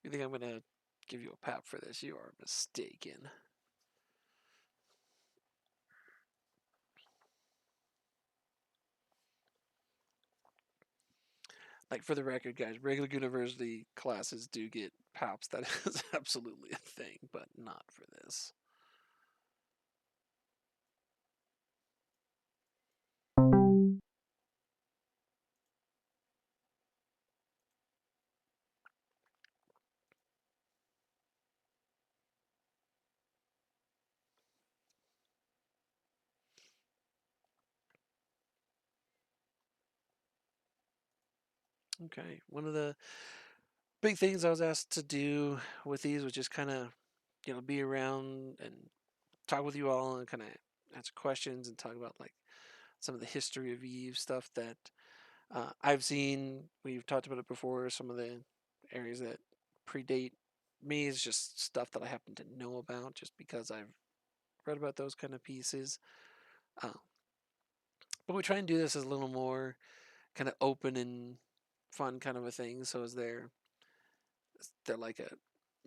You think I'm gonna give you a pap for this? You are mistaken. Like for the record, guys, regular university classes do get paps. That is absolutely a thing, but not for this. Okay, one of the big things I was asked to do with these was just kind of, be around and talk with you all and kind of answer questions and talk about like some of the history of Eve stuff that I've seen. We've talked about it before. Some of the areas that predate me is just stuff that I happen to know about just because I've read about those kind of pieces. Uh, but we try and do this as a little more kind of open and fun kind of a thing. So is there like a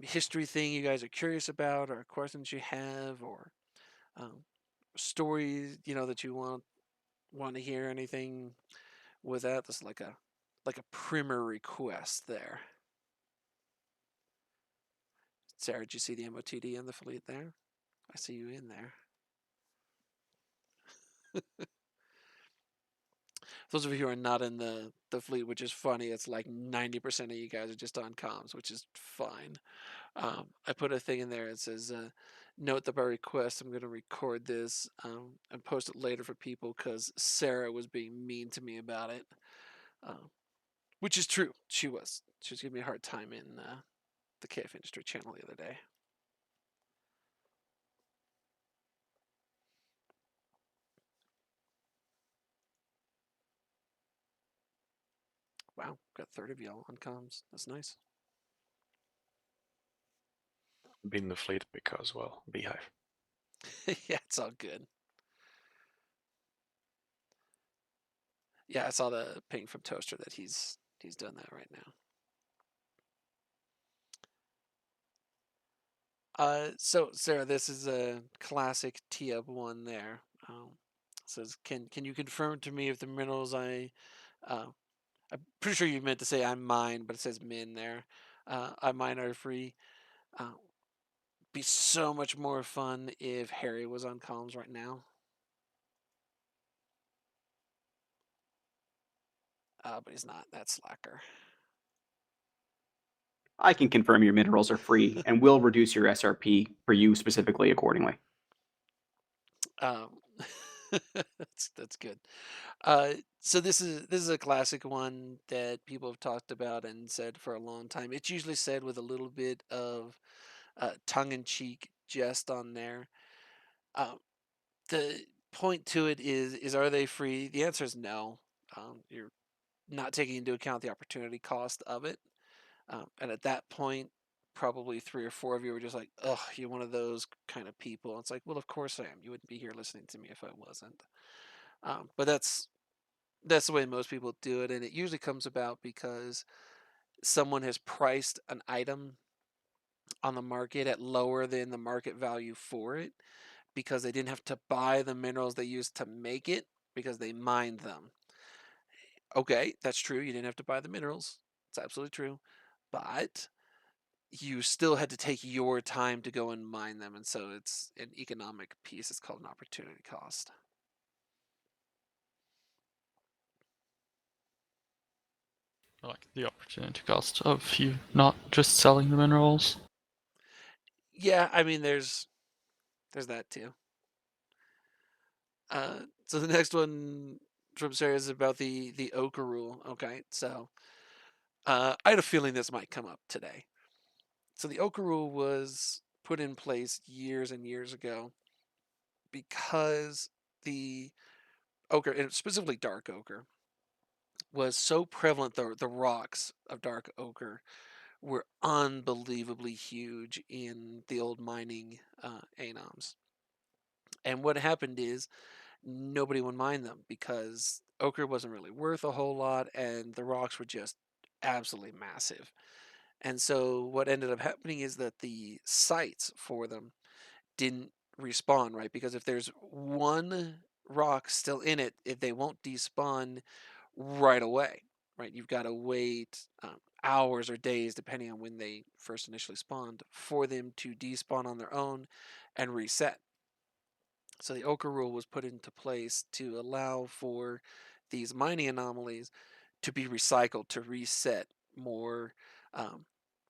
history thing you guys are curious about, or questions you have, or um, stories that you want to hear? Anything with that? That's like a primer request there. Sarah, did you see the MOTD in the fleet there? I see you in there. Those of you who are not in the fleet, which is funny, it's like 90% of you guys are just on comms, which is fine. I put a thing in there. It says, "Note that by request, I'm going to record this and post it later for people because Sarah was being mean to me about it." Um, which is true. She was. She was giving me a hard time in the KF Industry channel the other day. Wow, got a third of y'all on comms. That's nice. Be in the fleet because, well, Beehive. Yeah, it's all good. Yeah, I saw the ping from Toaster that he's doing that right now. So Sarah, this is a classic T-up one there. Says, can you confirm to me if the minerals uh, I'm pretty sure you meant to say I mine, but it says min there. I mine are free. Uh, be so much more fun if Harry was on comms right now. But he's not. That's slacker. I can confirm your minerals are free and will reduce your SRP for you specifically accordingly. Um, that's good. So this is a classic one that people have talked about and said for a long time. It's usually said with a little bit of tongue-in-cheek jest on there. Um, the point to it is are they free? The answer is no. You're not taking into account the opportunity cost of it. And at that point, probably three or four of you were just like, "Ugh, you're one of those kind of people." It's like, well, of course I am. You wouldn't be here listening to me if I wasn't. But that's the way most people do it, and it usually comes about because someone has priced an item on the market at lower than the market value for it because they didn't have to buy the minerals they used to make it because they mined them. Okay, that's true. You didn't have to buy the minerals. It's absolutely true. But you still had to take your time to go and mine them. And so it's an economic piece. It's called an opportunity cost. Like the opportunity cost of you not just selling the minerals. Yeah, I mean, there's that too. So the next one from Sarah is about the Oka rule. Okay, so I had a feeling this might come up today. So the Oka rule was put in place years and years ago because the ochre, and specifically dark ochre, was so prevalent. The rocks of dark ochre were unbelievably huge in the old mining anoms. And what happened is nobody would mine them because ochre wasn't really worth a whole lot, and the rocks were just absolutely massive. And so what ended up happening is that the sites for them didn't respawn, right? Because if there's one rock still in it, they won't despawn right away, right? You've got to wait hours or days, depending on when they first initially spawned, for them to despawn on their own and reset. So the Ochre rule was put into place to allow for these mining anomalies to be recycled, to reset more, um,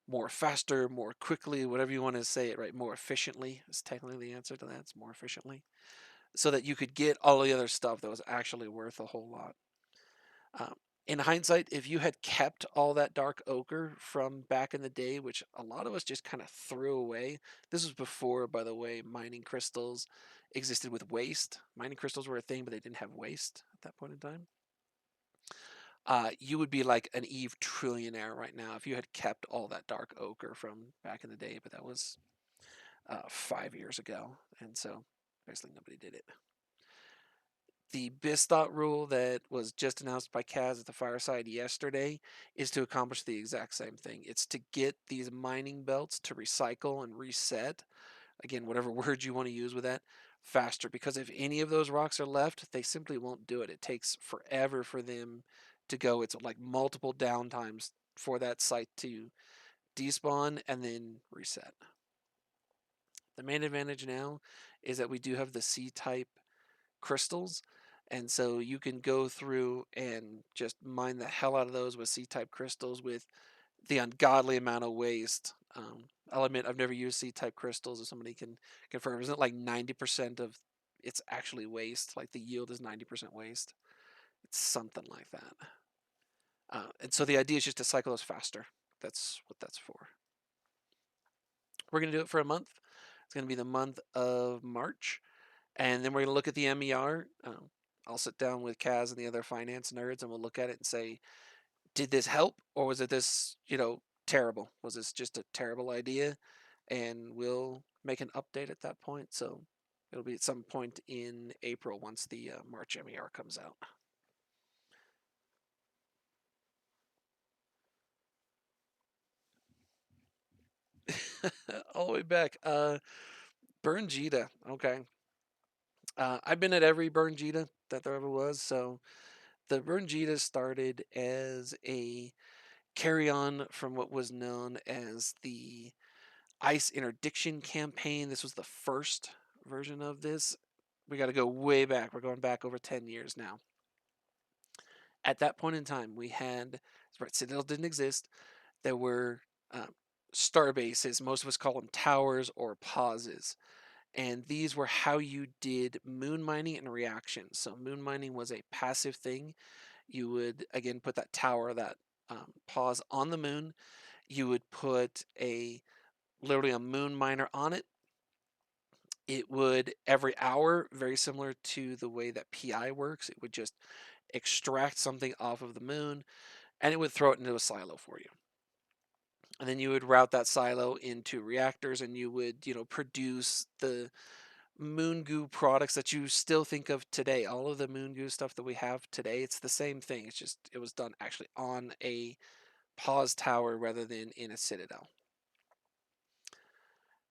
more faster, more quickly, whatever you want to say it, right? More efficiently is technically the answer to that. It's more efficiently, so that you could get all the other stuff that was actually worth a whole lot. Um, in hindsight, if you had kept all that dark ochre from back in the day, which a lot of us just kind of threw away, this was before, by the way, mining crystals existed with waste. Mining crystals were a thing, but they didn't have waste at that point in time. You would be like an Eve trillionaire right now if you had kept all that dark ochre from back in the day, but that was 5 years ago, and so basically nobody did it. The Bistot rule that was just announced by Kaz at the Fireside yesterday is to accomplish the exact same thing. It's to get these mining belts to recycle and reset, again, whatever word you want to use with that, faster. Because if any of those rocks are left, they simply won't do it. It takes forever for them to go. It's like multiple downtimes for that site to despawn and then reset. The main advantage now is that we do have the C-type crystals, and so you can go through and just mine the hell out of those with C-type crystals with the ungodly amount of waste. I'll admit I've never used C-type crystals. If somebody can confirm, isn't it like 90% of it's actually waste? Like the yield is 90% waste. It's something like that. And so the idea is just to cycle those faster. That's what that's for. We're going to do it for a month. It's going to be the month of March. And then we're going to look at the MER. I'll sit down with Kaz and the other finance nerds and we'll look at it and say, did this help or was it this, terrible? Was this just a terrible idea? And we'll make an update at that point. So it'll be at some point in April once the March MER comes out. All the way back. Burn Jita. Okay. I've been at every Burn Jita that there ever was. So the Burn Jita started as a carry on from what was known as the Ice Interdiction campaign. This was the first version of this. We got to go way back. We're going back over 10 years now. At that point in time, we had, right, Citadel didn't exist. There were star bases. Most of us call them towers or pauses. And these were how you did moon mining and reactions. So moon mining was a passive thing. You would, again, put that tower, that pause on the moon. You would put literally a moon miner on it. It would, every hour, very similar to the way that PI works, it would just extract something off of the moon and it would throw it into a silo for you. And then you would route that silo into reactors and you would, produce the moon goo products that you still think of today. All of the moon goo stuff that we have today, it's the same thing. It's just, it was done actually on a pause tower rather than in a citadel.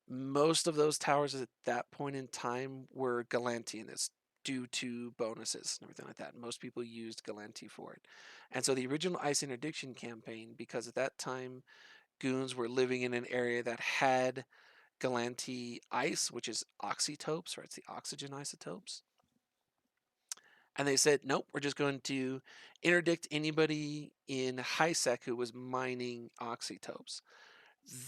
Most of those towers at that point in time were Galantian. It's due to bonuses and everything like that. Most people used Galanti for it. And so the original Ice Interdiction campaign, because at that time goons were living in an area that had Galanti ice, which is oxytopes, right? It's the oxygen isotopes. And they said, nope, we're just going to interdict anybody in HiSec who was mining oxytopes.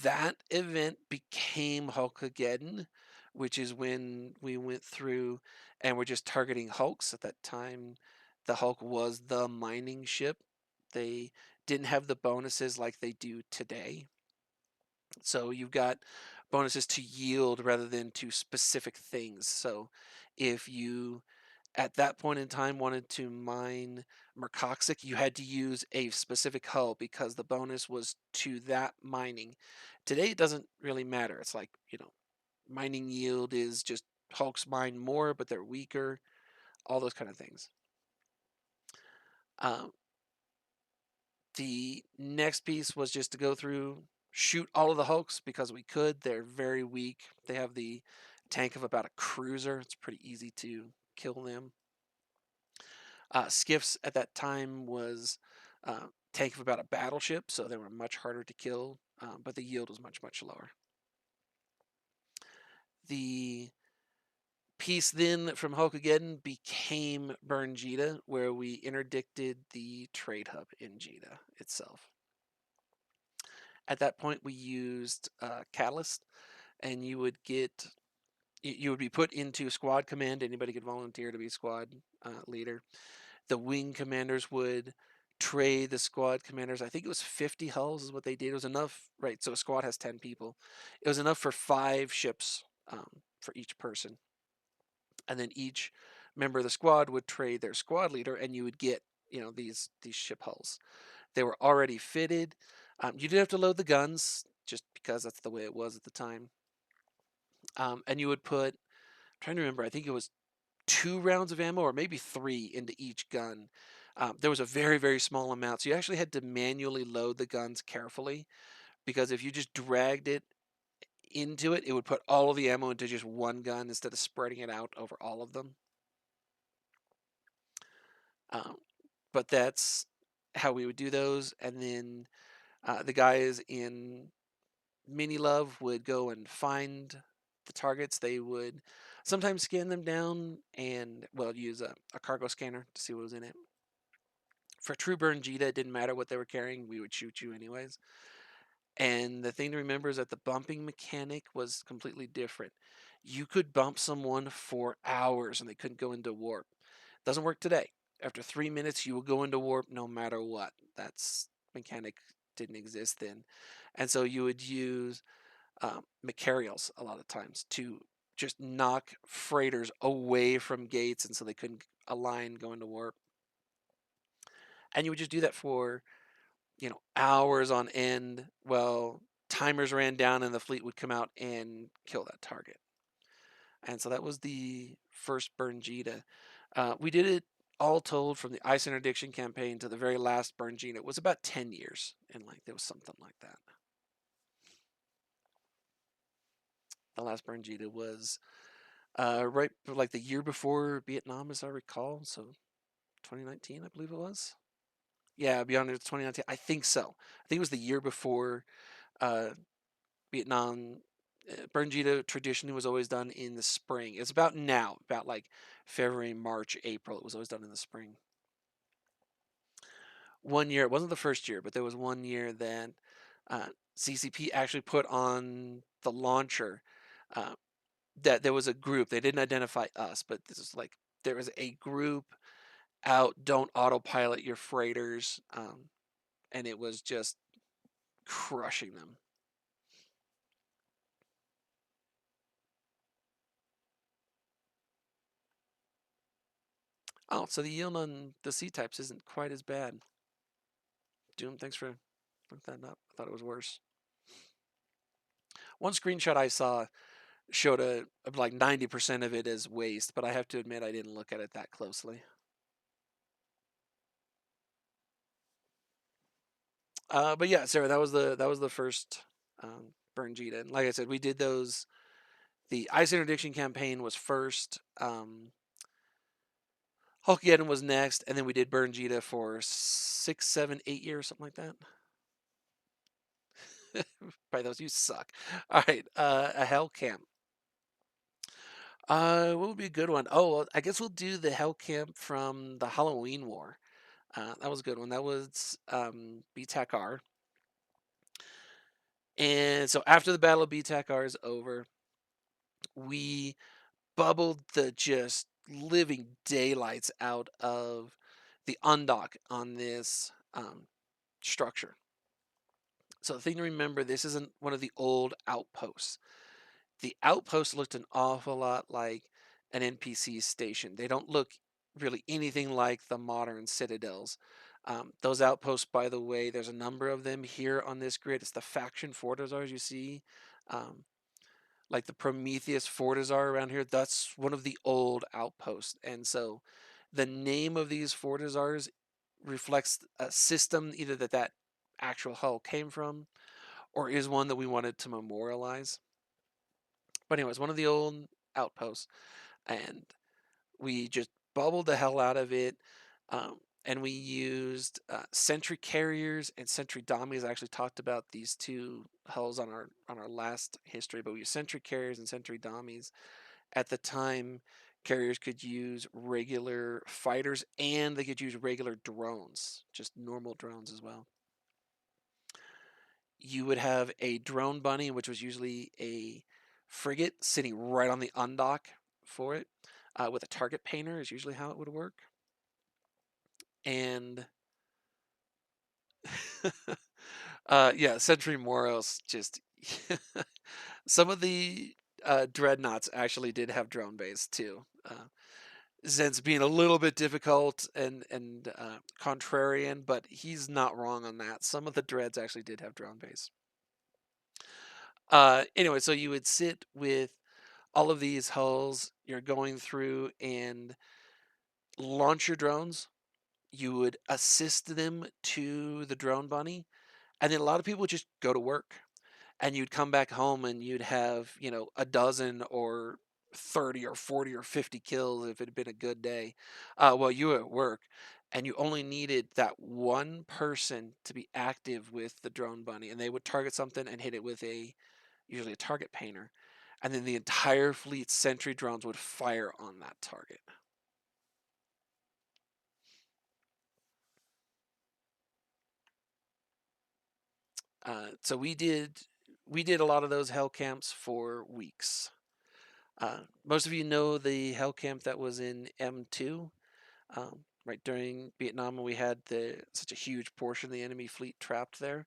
That event became Hulkageddon, which is when we went through and we're just targeting Hulks. At that time, the Hulk was the mining ship. They didn't have the bonuses like they do today. So you've got bonuses to yield rather than to specific things. So if you at that point in time wanted to mine Mercoxic, you had to use a specific hull because the bonus was to that mining. Today it doesn't really matter. It's like, mining yield is just Hulks mine more, but they're weaker, all those kind of things. The next piece was just to go through, shoot all of the Hulks because we could. They're very weak. They have the tank of about a cruiser. It's pretty easy to kill them. Skiffs at that time was tank of about a battleship, so they were much harder to kill, but the yield was much, much lower. The piece then from Hulkageddon became Burn Jedha, where we interdicted the trade hub in Jedha itself. At that point, we used Catalyst, and you would be put into squad command. Anybody could volunteer to be squad leader. The wing commanders would trade the squad commanders. I think it was 50 hulls is what they did. It was enough, right? So a squad has 10 people. It was enough for 5 ships for each person. And then each member of the squad would trade their squad leader, and you would get, these ship hulls. They were already fitted. You did have to load the guns, just because that's the way it was at the time. And you would put, I'm trying to remember, I think it was 2 rounds of ammo or maybe 3 into each gun. There was a very, very small amount, so you actually had to manually load the guns carefully, because if you just dragged it into it, it would put all of the ammo into just one gun instead of spreading it out over all of them. But that's how we would do those. And then the guys in Mini Love would go and find the targets. They would sometimes scan them down and, use a cargo scanner to see what was in it. For True Burn Jedha, it didn't matter what they were carrying. We would shoot you anyways. And the thing to remember is that the bumping mechanic was completely different. You could bump someone for hours and they couldn't go into warp. Doesn't work today. After 3 minutes, you will go into warp no matter what. That's mechanic didn't exist then. And so you would use Macarials a lot of times to just knock freighters away from gates, and so they couldn't align go into warp. And you would just do that for hours on end. Well, timers ran down and the fleet would come out and kill that target. And so that was the first Burn Jedha. We did it all told from the Ice Interdiction campaign to the very last Burn Jedha. It was about 10 years in length. It was something like that. The last Burn Jedha was right like the year before Vietnam, as I recall. So 2019, I believe it was. Yeah, beyond 2019. I think so. I think it was the year before Vietnam. Burn Jedha traditionally was always done in the spring. It's about now, about like February, March, April. It was always done in the spring. One year, it wasn't the first year, but there was one year that CCP actually put on the launcher that there was a group. They didn't identify us, but this is like there was a group out. Don't autopilot your freighters, and it was just crushing them. Oh, so the yield on the C types isn't quite as bad. Doom, thanks for looking that up. I thought it was worse. One screenshot I saw showed like 90% of it as waste, but I have to admit I didn't look at it that closely. But yeah, Sarah, that was the first Burn Jedha. And like I said, we did those. The Ice Interdiction campaign was first. Hulkageddon was next, and then we did Burn Jedha for 6, 7, 8 years, something like that. By those, you suck. All right, a Hell Camp. What would be a good one? Oh, well, I guess we'll do the Hell Camp from the Halloween War. That was a good one. That was BTAC-R. And so after the Battle of BTAC-R is over, we bubbled the just living daylights out of the undock on this structure. So the thing to remember, this isn't one of the old outposts. The outpost looked an awful lot like an NPC station. They don't look really anything like the modern citadels. Those outposts, by the way, there's a number of them here on this grid. It's the faction Fortizars you see. Like the Prometheus Fortizar around here, that's one of the old outposts. And so the name of these Fortizars reflects a system either that actual hull came from, or is one that we wanted to memorialize. But anyways, one of the old outposts, and we just bubbled the hell out of it. And we used sentry carriers and sentry dummies. I actually talked about these two hulls on our last history, but we used sentry carriers and sentry dummies. At the time, carriers could use regular fighters and they could use regular drones, just normal drones as well. You would have a drone bunny, which was usually a frigate sitting right on the undock for it, with a target painter is usually how it would work. And yeah, Sentry Moros just some of the dreadnoughts actually did have drone base too. Zen's being a little bit difficult and contrarian, but he's not wrong on that. Some of the dreads actually did have drone base. Anyway, so you would sit with all of these hulls. You're going through and launch your drones. You would assist them to the drone bunny, and then a lot of people would just go to work, and you'd come back home and you'd have a dozen or 30 or 40 or 50 kills if it had been a good day while you were at work, and you only needed that one person to be active with the drone bunny, and they would target something and hit it with usually a target painter, and then the entire fleet's sentry drones would fire on that target. So we did a lot of those hell camps for weeks. Most of you know the hell camp that was in M2, right during Vietnam, when we had such a huge portion of the enemy fleet trapped there.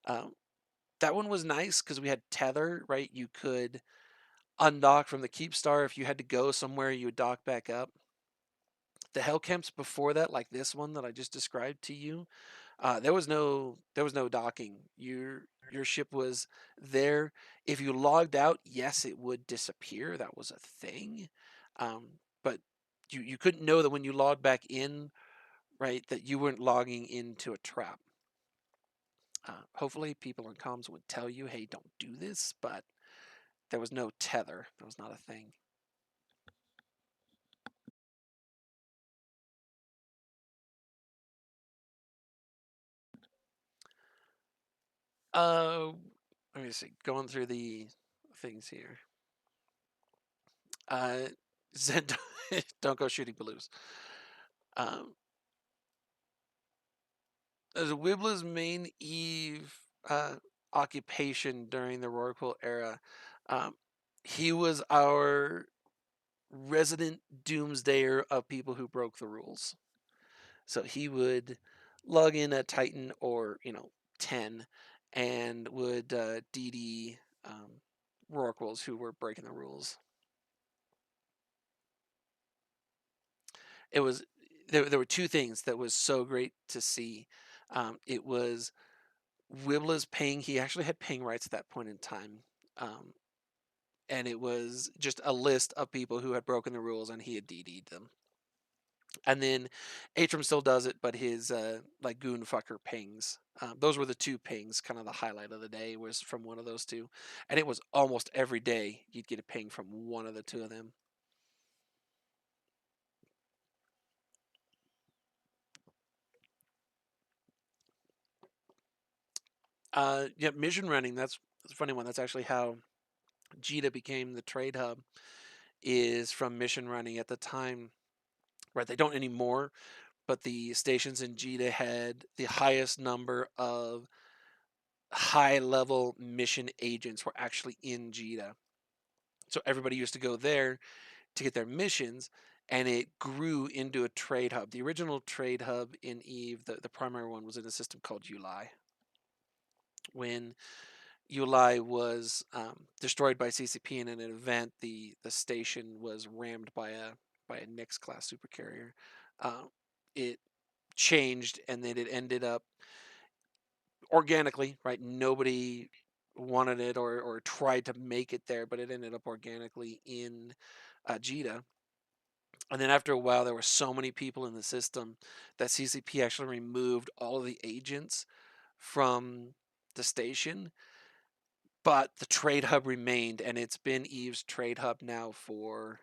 That one was nice because we had tether, right? You could undock from the Keepstar. If you had to go somewhere, you would dock back up. The hell camps before that, like this one that I just described to you, there was no docking. Your ship was there. If you logged out, yes, it would disappear. That was a thing, but you couldn't know that when you logged back in, right, that you weren't logging into a trap. Hopefully, people on comms would tell you, "Hey, don't do this," but there was no tether. That was not a thing. Let me see. Going through the things here. Zen, don't go shooting balloons. As Wibbler's main Eve occupation during the Rorqual era, he was our resident doomsdayer of people who broke the rules. So he would log in at Titan or 10 and would DD Rorquals who were breaking the rules. It was there were two things that was so great to see. It was Wibbler's ping. He actually had ping rights at that point in time. And it was just a list of people who had broken the rules and he had DD'd them. And then Atrum still does it, but his like goon fucker pings. Those were the two pings, kind of the highlight of the day was from one of those two. And it was almost every day you'd get a ping from one of the two of them. Yeah, mission running, that's a funny one. That's actually how JITA became the trade hub, is from mission running at the time. Right, they don't anymore, but the stations in JITA had the highest number of high-level mission agents were actually in JITA. So everybody used to go there to get their missions, and it grew into a trade hub. The original trade hub in EVE, the primary one, was in a system called Ulai. When Ulai was destroyed by CCP in an event, the station was rammed by a Nyx class supercarrier. It changed, and then it ended up organically, right? Nobody wanted it or tried to make it there, but it ended up organically in JITA. And then after a while, there were so many people in the system that CCP actually removed all of the agents from the station, but the trade hub remained, and it's been Eve's trade hub now for,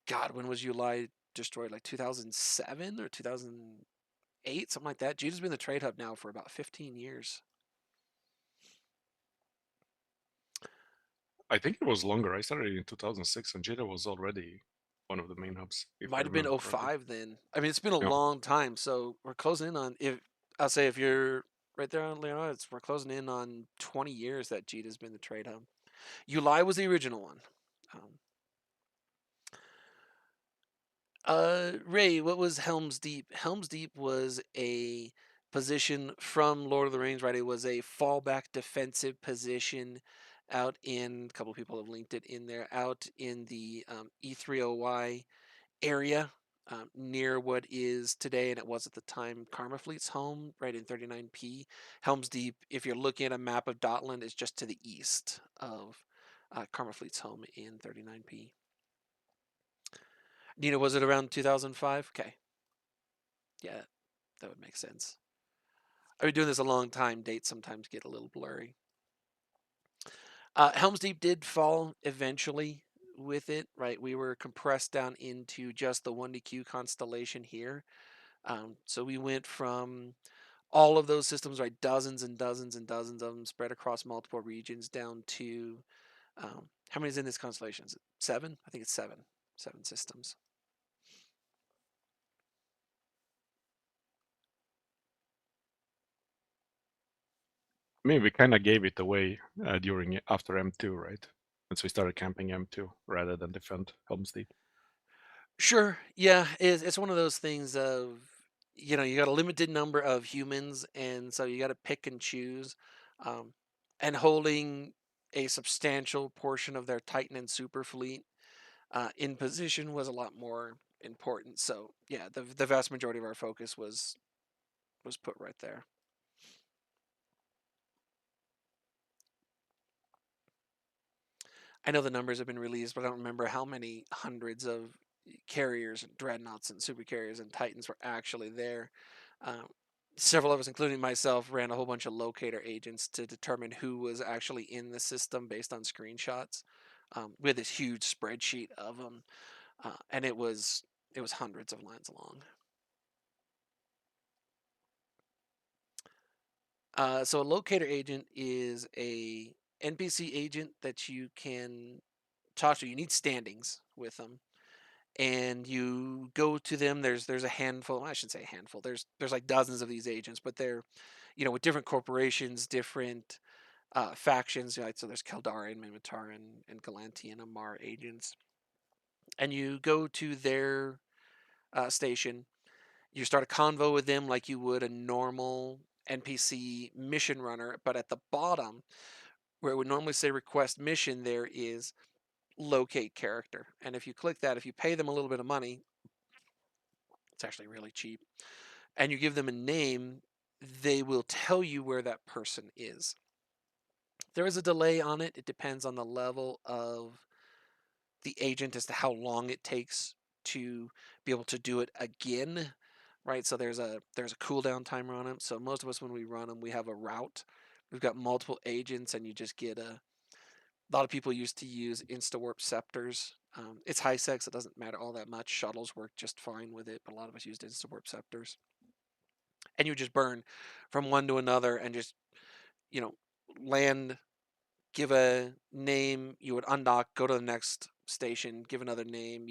God, when was Yulai destroyed? Like 2007 or 2008, something like that. Jita's been the trade hub now for about 15 years. I think it was longer. I started in 2006, and Jita was already one of the main hubs. If I Might have been remember correctly. 05 then. I mean, it's been a Yeah. long time, so we're closing in on, if I'll say, if you're right there on Leonardo, we're closing in on 20 years that Jita's been the trade hub. Yulai was the original one. Ray, what was Helm's Deep? Helm's Deep was a position from Lord of the Rings, right? It was a fallback defensive position out in, a couple of people have linked it in there, out in the E3OY area, near what is today, and it was at the time, Karma Fleet's home, right in 39P. Helm's Deep, if you're looking at a map of Dotland, is just to the east of Karma Fleet's home in 39P. Nina, was it around 2005? Okay. Yeah, that would make sense. I've been doing this a long time. Dates sometimes get a little blurry. Helm's Deep did fall eventually with it, right? We were compressed down into just the 1DQ constellation here. So we went from all of those systems, right? Dozens and dozens and dozens of them spread across multiple regions down to, how many is in this constellation? Is it 7? I think it's 7. 7 systems. I mean, we kind of gave it away after M2, right? Once we started camping M2 rather than defend Helm's Deep. Sure. Yeah, it's one of those things of, you got a limited number of humans, and so you got to pick and choose. And holding a substantial portion of their Titan and Super fleet in position was a lot more important. So yeah, the vast majority of our focus was put right there. I know the numbers have been released, but I don't remember how many hundreds of carriers and dreadnoughts and super carriers and Titans were actually there. Several of us, including myself, ran a whole bunch of locator agents to determine who was actually in the system based on screenshots. We had this huge spreadsheet of them, and it was hundreds of lines long. So a locator agent is a NPC agent that you can talk to. You need standings with them, and you go to them. There's a handful. I shouldn't say a handful. There's like dozens of these agents, but they're, with different corporations, different factions. Right? So there's Kaldarian, Minmatar, and Galantian Amar agents, and you go to their station. You start a convo with them like you would a normal NPC mission runner, but at the bottom, where it would normally say request mission, there is locate character. And if you click that, if you pay them a little bit of money, it's actually really cheap, and you give them a name, they will tell you where that person is. There is a delay on it. It depends on the level of the agent as to how long it takes to be able to do it again, right? So there's a cooldown timer on them. So most of us, when we run them, we have a route. We've got multiple agents, and you just get a lot of people used to use Instawarp Scepters. It's high sex. It doesn't matter all that much. Shuttles work just fine with it, but a lot of us used Instawarp Scepters. And you just burn from one to another and just, land, give a name, you would undock, go to the next station, give another name,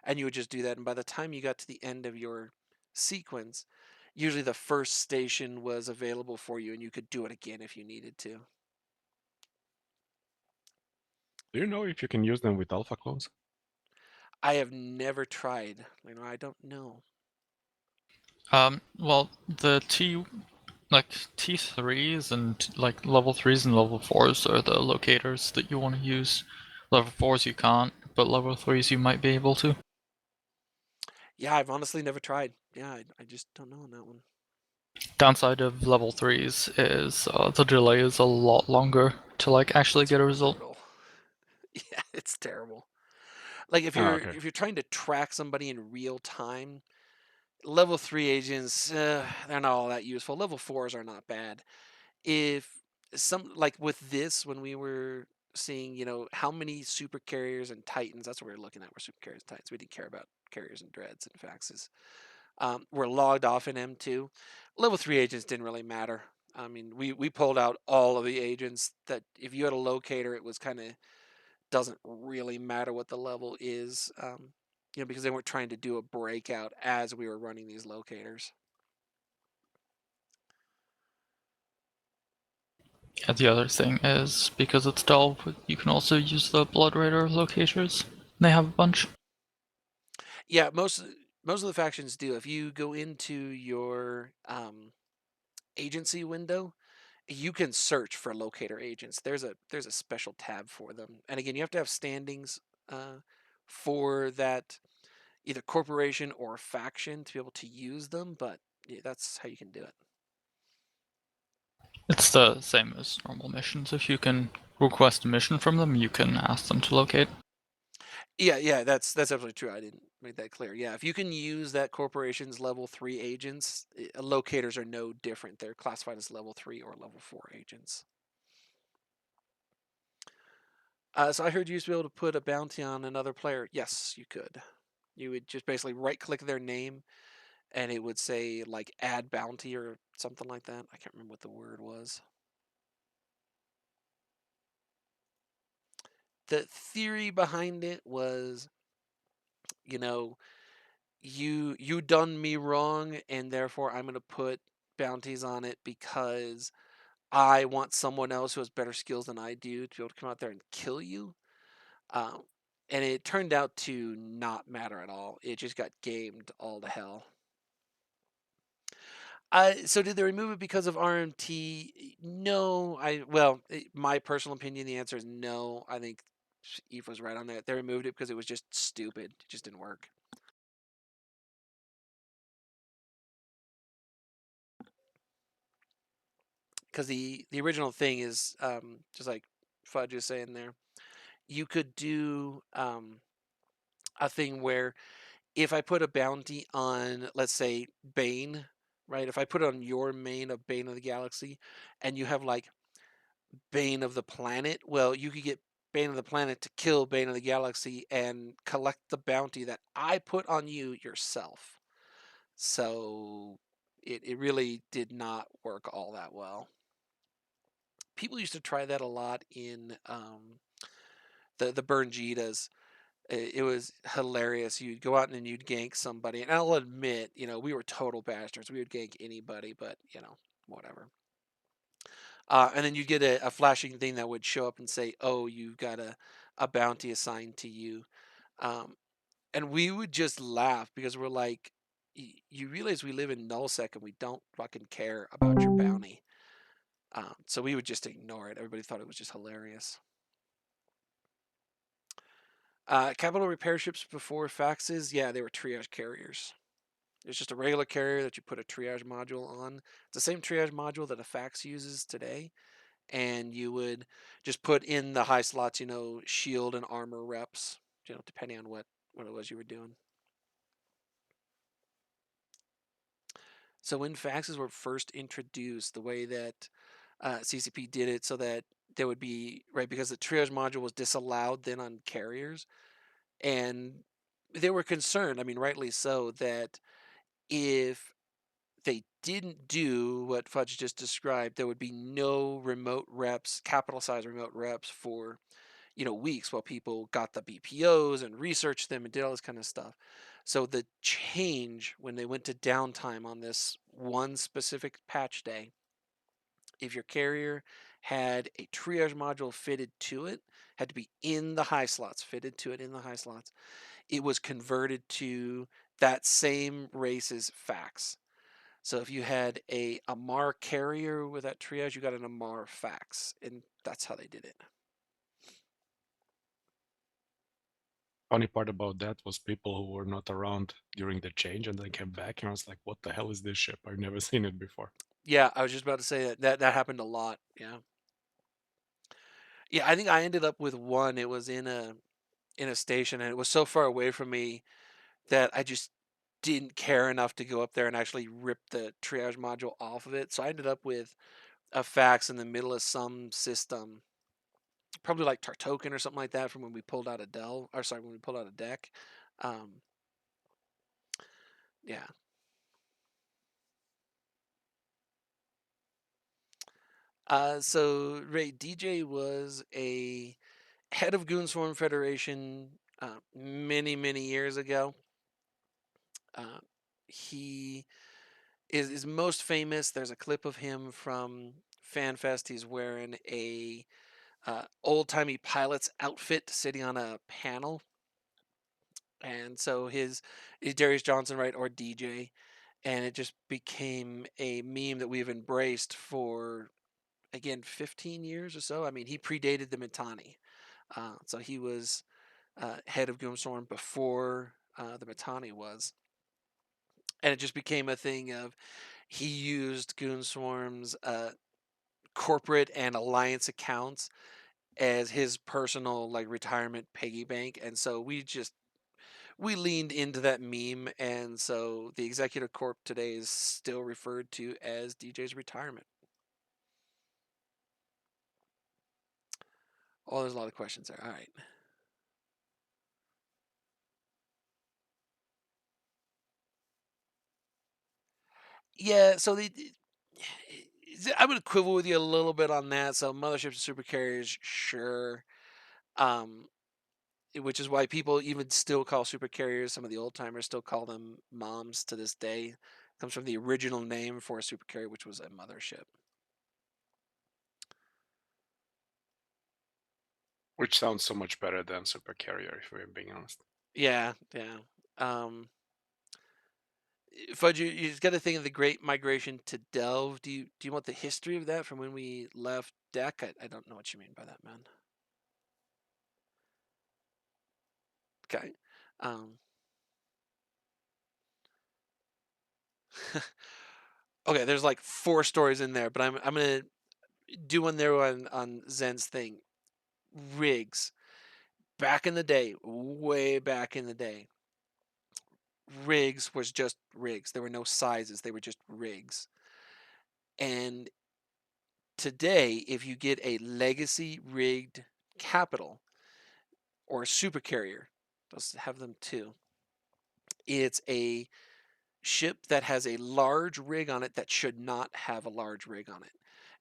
and you would just do that. And by the time you got to the end of your sequence, usually the first station was available for you, and you could do it again if you needed to. Do you know if you can use them with alpha clones? I have never tried. I don't know. Well, the T3s and like level 3s and level 4s are the locators that you want to use. Level 4s you can't, but level 3s you might be able to. Yeah, I've honestly never tried. Yeah, I just don't know on that one. Downside of level 3s is the delay is a lot longer to like actually get a result. Brutal. Yeah, it's terrible. Like if Oh, you're okay. if you're trying to track somebody in real time, level 3 agents, they're not all that useful. Level 4s are not bad. If some like with this when we were seeing, how many super carriers and titans. That's what we were looking at. Were super carriers and titans. We didn't care about carriers and dreads and faxes. Were logged off in M2. Level 3 agents didn't really matter. I mean, we pulled out all of the agents that if you had a locator, it was kind of doesn't really matter what the level is, because they weren't trying to do a breakout as we were running these locators. Yeah, the other thing is, because it's Delve, you can also use the Blood Raider locators. They have a bunch. Yeah, most of the factions do. If you go into your agency window, you can search for locator agents. There's a special tab for them, and again, you have to have standings for that either corporation or faction to be able to use them. But yeah, that's how you can do it. It's the same as normal missions. If you can request a mission from them, you can ask them to locate. Yeah, that's absolutely true. I didn't make that clear. Yeah, if you can use that corporation's level 3 agents, locators are no different. They're classified as level 3 or level 4 agents. So I heard you used to be able to put a bounty on another player. Yes, you could. You would just basically right-click their name, and it would say like add bounty or something like that. I can't remember what the word was. The theory behind it was, you done me wrong, and therefore I'm gonna put bounties on it because I want someone else who has better skills than I do to be able to come out there and kill you. Um, and it turned out to not matter at all. It just got gamed all to hell. So did they remove it because of RMT? No, my personal opinion, the answer is no. I think Eve was right on that. They removed it because it was just stupid. It just didn't work. Because the original thing is just like Fudge is saying there. You could do a thing where if I put a bounty on, let's say, Bane, right? If I put it on your main of Bane of the Galaxy, and you have like Bane of the Planet, well, you could get Bane of the Planet to kill Bane of the Galaxy and collect the bounty that I put on you yourself. So it really did not work all that well. People used to try that a lot in the Bernjitas. It was hilarious. You'd go out and you'd gank somebody, and I'll admit, we were total bastards. We would gank anybody, but whatever. And then you'd get a flashing thing that would show up and say, "Oh, you've got a bounty assigned to you," um, and we would just laugh because we're like, "You realize we live in nullsec and we don't fucking care about your bounty." So we would just ignore it. Everybody thought it was just hilarious. Capital repair ships before faxes, yeah, they were triage carriers. It's just a regular carrier that you put a triage module on. It's the same triage module that a fax uses today. And you would just put in the high slots, shield and armor reps, depending on what it was you were doing. So when faxes were first introduced, the way that CCP did it so that there would be, right, because the triage module was disallowed then on carriers, and they were concerned, I mean, rightly so, that if they didn't do what Fudge just described, there would be no remote reps, capital size remote reps for, weeks while people got the BPOs and researched them and did all this kind of stuff. So the change when they went to downtime on this one specific patch day, if your carrier had a triage module fitted to it, had to be in the high slots, fitted to it in the high slots, it was converted to that same race's fax. So if you had a Amar carrier with that triage, you got an Amar fax, and that's how they did it. Funny part about that was people who were not around during the change and then came back and I was like, what the hell is this ship? I've never seen it before. Yeah, I was just about to say that happened a lot. Yeah. Yeah, I think I ended up with one. It was in a station, and it was so far away from me that I just didn't care enough to go up there and actually rip the triage module off of it. So I ended up with a fax in the middle of some system, probably like Tartoken or something like that, from when we pulled out a when we pulled out a deck. Um, yeah. So Ray, DJ was a head of Goonswarm Federation many years ago. He is most famous. There's a clip of him from FanFest. He's wearing a old timey pilot's outfit, sitting on a panel, and so is Darius Johnson, right, or DJ, and it just became a meme that we've embraced for, again, 15 years or so. I mean, he predated the Mittani. So he was head of Goomstorm before the Mittani was. And it just became a thing of he used Goonswarm's corporate and alliance accounts as his personal like retirement piggy bank. And so we leaned into that meme, and so the executive corp today is still referred to as DJ's retirement. Oh, there's a lot of questions there. All right. Yeah, so I would quibble with you a little bit on that. So motherships and super carriers, sure. Which is why people even still call super carriers, some of the old timers still call them moms to this day. It comes from the original name for a super carrier, which was a mothership. Which sounds so much better than super carrier, if we're being honest. Yeah, yeah. Fudge, you just got to think of the Great Migration to Delve. Do you want the history of that from when we left Deck? I don't know what you mean by that, man. Okay. Okay, there's like 4 stories in there, but I'm gonna do one there on Zen's thing. Rigs. Back in the day, way back in the day, rigs was just rigs. There were no sizes, they were just rigs. And today, if you get a legacy rigged capital or a super carrier, let's have them too. It's a ship that has a large rig on it that should not have a large rig on it.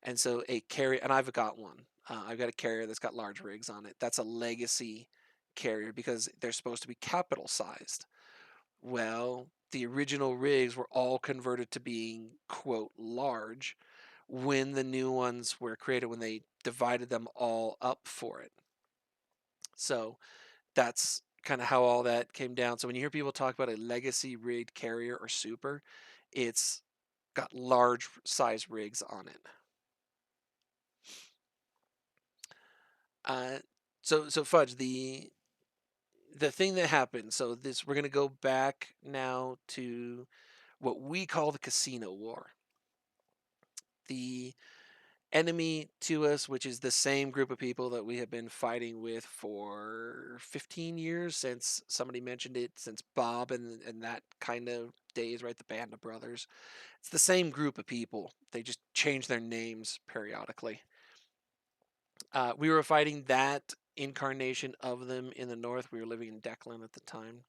And so a carrier, and I've got one. I've got a carrier that's got large rigs on it. That's a legacy carrier because they're supposed to be capital sized. Well, the original rigs were all converted to being, quote, large when the new ones were created, when they divided them all up for it. So that's kind of how all that came down. So when you hear people talk about a legacy rigged carrier or super, it's got large size rigs on it. So Fudge, the thing that happened. So this we're gonna go back now to what we call the Casino War. The enemy to us, which is the same group of people that we have been fighting with for 15 years, since somebody mentioned it, since Bob and that kind of days, right? The Band of Brothers. It's the same group of people. They just change their names periodically. We were fighting that incarnation of them in the north. We were living in Declan at the time.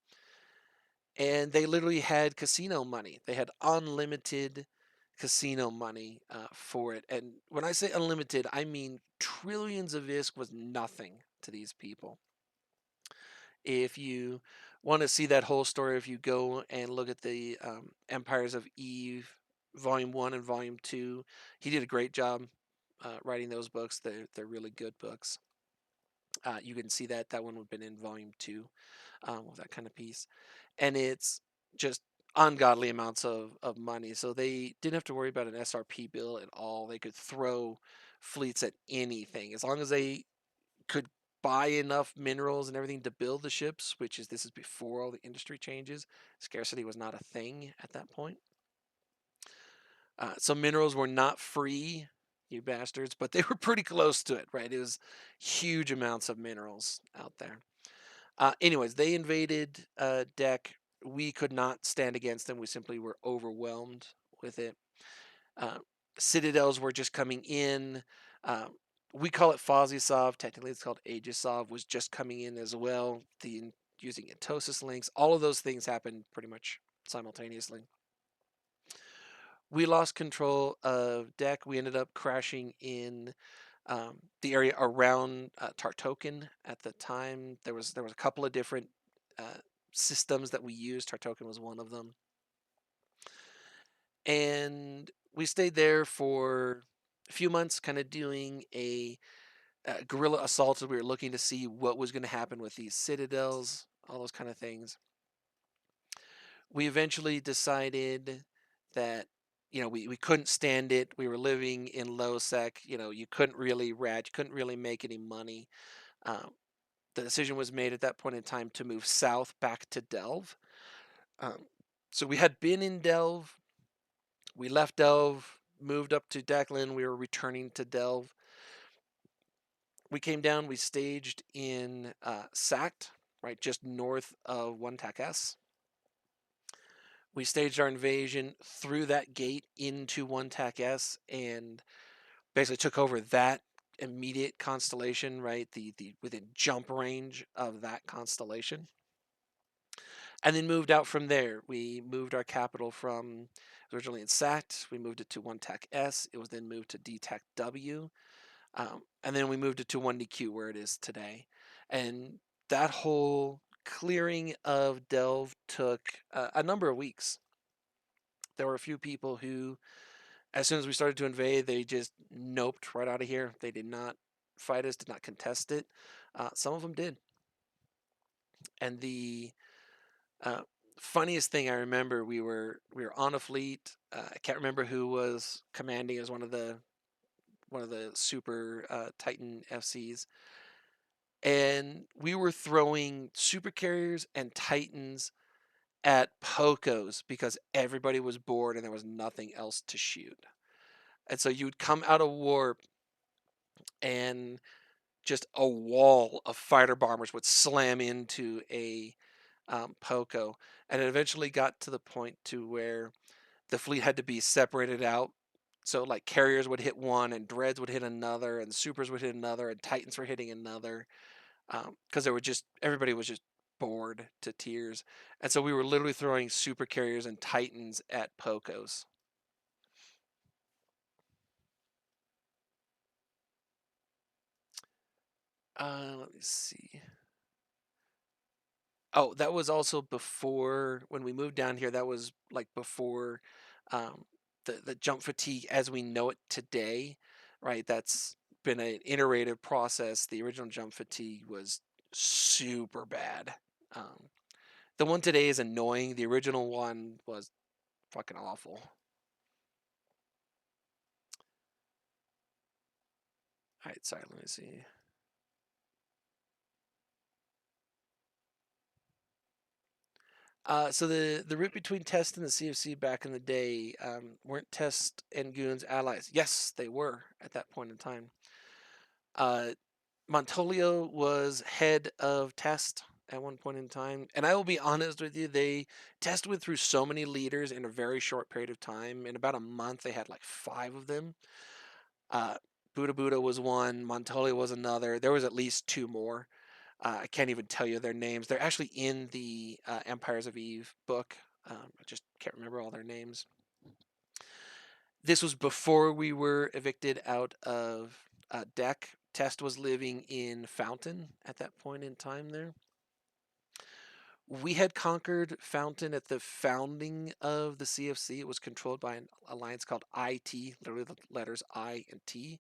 And they literally had casino money. They had unlimited casino money for it. And when I say unlimited, I mean trillions of ISK was nothing to these people. If you want to see that whole story, if you go and look at the Empires of Eve, Volume 1 and Volume 2, he did a great job writing those books. They're really good books. You can see that one would have been in Volume 2 with that kind of piece. And it's just ungodly amounts of money. So they didn't have to worry about an SRP bill at all. They could throw fleets at anything as long as they could buy enough minerals and everything to build the ships, this is before all the industry changes. Scarcity was not a thing at that point. So minerals were not free, you bastards, but they were pretty close to it, right? It was huge amounts of minerals out there. Anyways, they invaded Deck. We could not stand against them. We simply were overwhelmed with it. Citadels were just coming in. We call it Fozziesov. Technically, it's called Aegisov. Was just coming in as well. Using Etosis links. All of those things happened pretty much simultaneously. We lost control of deck. We ended up crashing in the area around Tartokin at the time. There was a couple of different systems that we used. Tartokin was one of them. And we stayed there for a few months, kind of doing a guerrilla assault. We were looking to see what was going to happen with these citadels, all those kind of things. We eventually decided that we couldn't stand it. We were living in low sec. You couldn't really you couldn't really make any money. The decision was made at that point in time to move south back to Delve. So we had been in Delve. We left Delve, moved up to Declan. We were returning to Delve. We came down. We staged in Sact, right, just north of 1-TAC-S. We staged our invasion through that gate into 1-TAC-S and basically took over that immediate constellation, right? The within jump range of that constellation. And then moved out from there. We moved our capital from originally in Sact. We moved it to 1-TAC-S. It was then moved to D-TAC-W. And then we moved it to 1DQ where it is today. And that whole clearing of Delve took a number of weeks. There were a few people who, as soon as we started to invade, they just noped right out of here. They did not fight us, did not contest it. Some of them did. And the funniest thing I remember, we were on a fleet. I can't remember who was commanding as one of the super Titan FCs, and we were throwing super carriers and Titans at Pocos because everybody was bored and there was nothing else to shoot. And so you'd come out of warp and just a wall of fighter bombers would slam into a Poco, and it eventually got to the point to where the fleet had to be separated out. So like carriers would hit one, and dreads would hit another, and supers would hit another, and Titans were hitting another, because everybody was just bored to tears, and so we were literally throwing super carriers and Titans at Pocos. Let me see. Oh, that was also before when we moved down here. That was like before the jump fatigue as we know it today, right? That's been an iterative process. The original jump fatigue was super bad. The one today is annoying. The original one was fucking awful. All right, sorry, let me see. So the route between Test and the CFC back in the day, weren't Test and Goons allies? Yes, they were at that point in time. Montolio was head of Test at one point in time, and I will be honest with you, Test went through so many leaders in a very short period of time. In about a month, they had like 5 of them. Buddha Buddha was one, Montolio was another. There was at least 2 more. I can't even tell you their names. They're actually in the Empires of Eve book. I just can't remember all their names. This was before we were evicted out of Deck. Test was living in Fountain at that point in time there. We had conquered Fountain at the founding of the CFC. It was controlled by an alliance called IT, literally the letters I and T,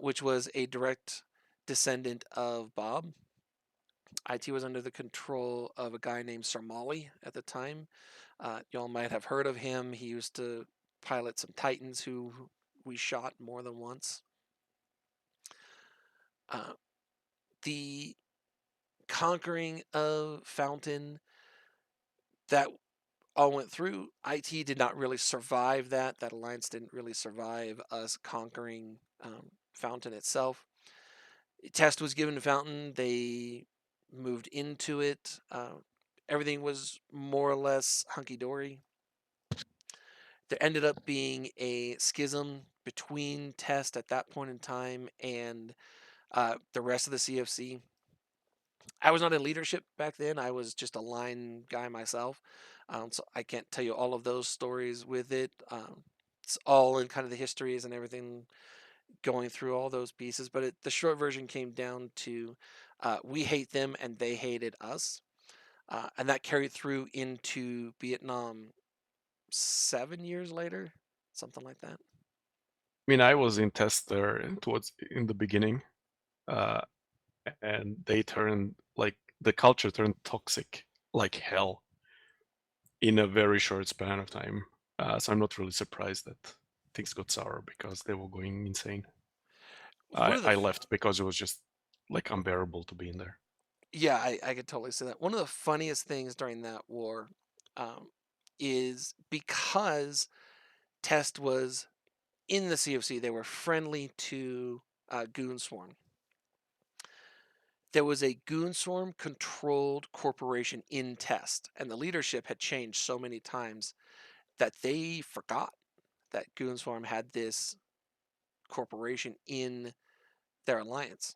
which was a direct descendant of Bob. IT was under the control of a guy named Sarmali at the time. Y'all might have heard of him. He used to pilot some Titans who we shot more than once. The conquering of Fountain, that all went through. IT did not really survive that. That alliance didn't really survive us conquering Fountain itself. Test was given to Fountain. They moved into it. Everything was more or less hunky-dory. there ended up being a schism between Test at that point in time and the rest of the CFC. I was not in leadership back then. I was just a line guy myself. So I can't tell you all of those stories with it. It's all in kind of the histories and everything going through all those pieces. But the short version came down to we hate them and they hated us. And that carried through into Vietnam 7 years later, something like that. I mean, I was in test there towards in the beginning, and they turned like the culture turned toxic like hell in a very short span of time. So I'm not really surprised that things got sour because they were going insane. One of the I left because it was just like unbearable to be in there. Yeah, I could totally see that. One of the funniest things during that war is because Test was in the CFC, they were friendly to Goon Swarm. There was a Goon Swarm controlled corporation in Test, and the leadership had changed so many times that they forgot that Goon Swarm had this corporation in their alliance.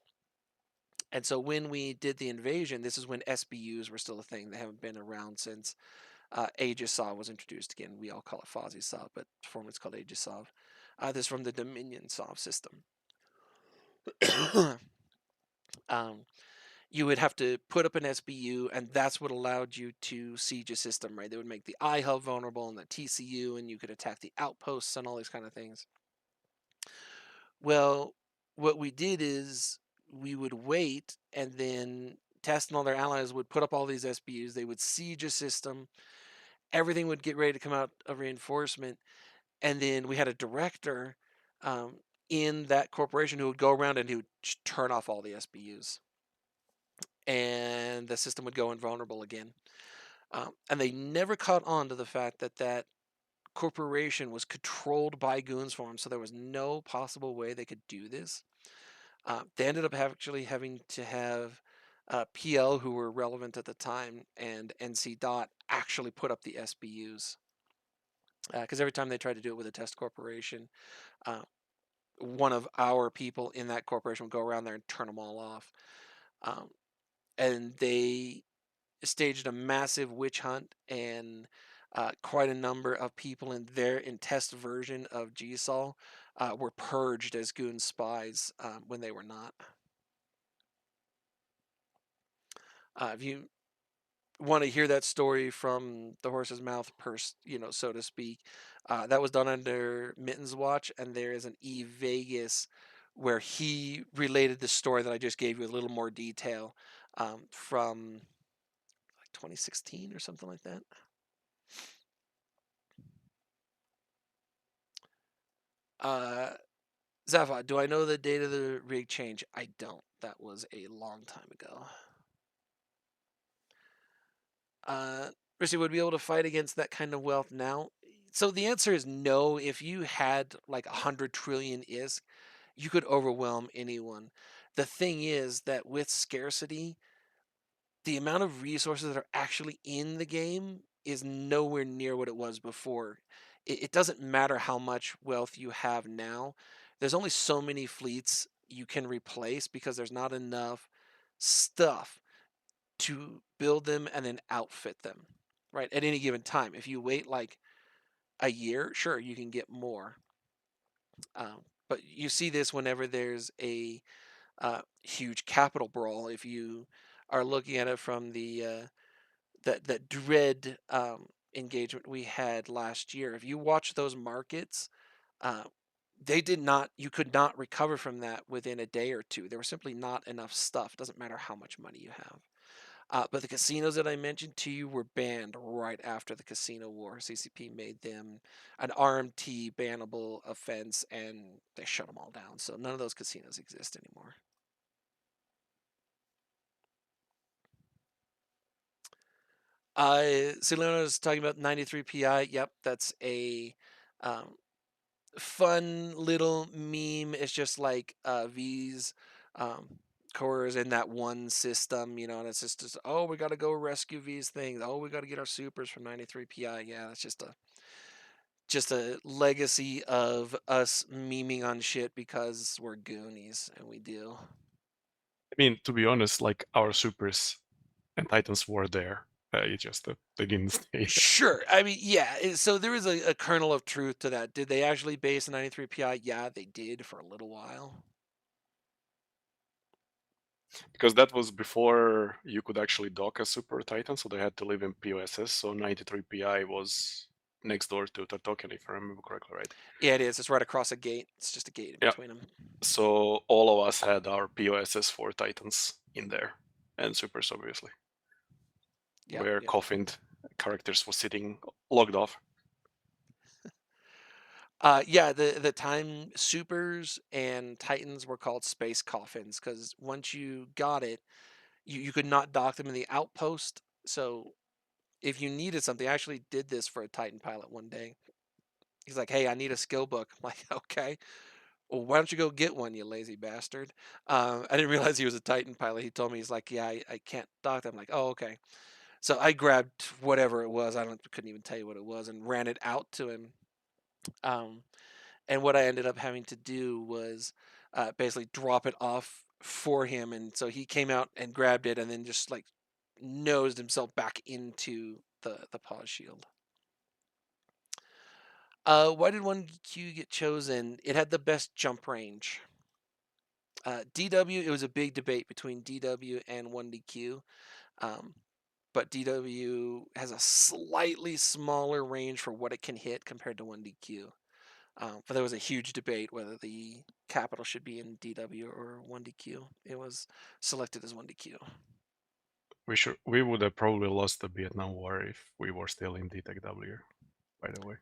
And so when we did the invasion, this is when SBUs were still a thing. They haven't been around since Aegis-Sov was introduced again. We all call it Fozzie-Sov, but formerly it's called Aegis-Sov. This is from the Dominion-Sov system. You would have to put up an SBU, and that's what allowed you to siege a system, right? They would make the iHub vulnerable and the TCU, and you could attack the outposts and all these kind of things. Well, what we did is we would wait, and then Test and all their allies would put up all these SBUs. They would siege a system. Everything would get ready to come out of reinforcement, and then we had a director in that corporation who would go around and he would turn off all the SBUs, and the system would go invulnerable again. And they never caught on to the fact that that corporation was controlled by Goon Swarm, so there was no possible way they could do this. They ended up actually having to have PL, who were relevant at the time, and NC Dot actually put up the SBUs. Because every time they tried to do it with a test corporation, one of our people in that corporation would go around there and turn them all off. And they staged a massive witch hunt, and quite a number of people in their test version of GSOL were purged as Goon spies when they were not. If you want to hear that story from the horse's mouth, so to speak, that was done under Mitten's watch, and there is an Vegas where he related the story that I just gave you with a little more detail from like 2016 or something like that. Zaphod, do I know the date of the rig change? I don't. That was a long time ago. Rissy, would be able to fight against that kind of wealth now? So the answer is no. If you had like 100 trillion ISK, you could overwhelm anyone. The thing is that with scarcity, the amount of resources that are actually in the game is nowhere near what it was before. It doesn't matter how much wealth you have now. There's only so many fleets you can replace because there's not enough stuff to build them and then outfit them, right? At any given time. If you wait like a year, sure, you can get more. But you see this whenever there's a huge capital brawl. If you are looking at it from the that dread engagement we had last year, if you watch those markets, they did not. You could not recover from that within a day or two. There was simply not enough stuff. It doesn't matter how much money you have. But the casinos that I mentioned to you were banned right after the casino war. CCP made them an RMT bannable offense, and they shut them all down. So none of those casinos exist anymore. Celeno's talking about 93 PI. Yep, that's a fun little meme. It's just like V's cores in that one system, and it's just oh, we got to go rescue V's things. Oh, we got to get our supers from 93 PI. Yeah, that's just just a legacy of us memeing on shit because we're Goonies and we do. I mean, to be honest, like our supers and titans were there. It's just that they didn't stay there. Sure. I mean, yeah. So there is a kernel of truth to that. Did they actually base the 93 PI? Yeah, they did for a little while. Because that was before you could actually dock a super titan, so they had to live in POSs. So 93 PI was next door to Tartokian, if I remember correctly, right? Yeah, it is. It's right across a gate. It's just a gate in Yeah. between them. So all of us had our POSs for titans in there, and supers obviously, Yeah. where yeah. coffined characters were sitting logged off. Yeah, the time supers and titans were called space coffins because once you got it, you could not dock them in the outpost. So if you needed something, I actually did this for a Titan pilot one day. He's like, "Hey, I need a skill book." I'm like, "Okay, well, why don't you go get one, you lazy bastard?" I didn't realize he was a Titan pilot. He told me, he's like, "Yeah, I can't dock them." I'm like, "Oh, okay." So I grabbed whatever it was. Couldn't even tell you what it was, and ran it out to him. And what I ended up having to do was basically drop it off for him, and so he came out and grabbed it, and then just like nosed himself back into the pause shield. Why did 1Q get chosen? It had the best jump range. DW, it was a big debate between DW and 1DQ. But DW has a slightly smaller range for what it can hit compared to 1DQ. But there was a huge debate whether the capital should be in DW or 1DQ. It was selected as 1DQ. We would have probably lost the Vietnam War if we were still in DTEC-W, by the way.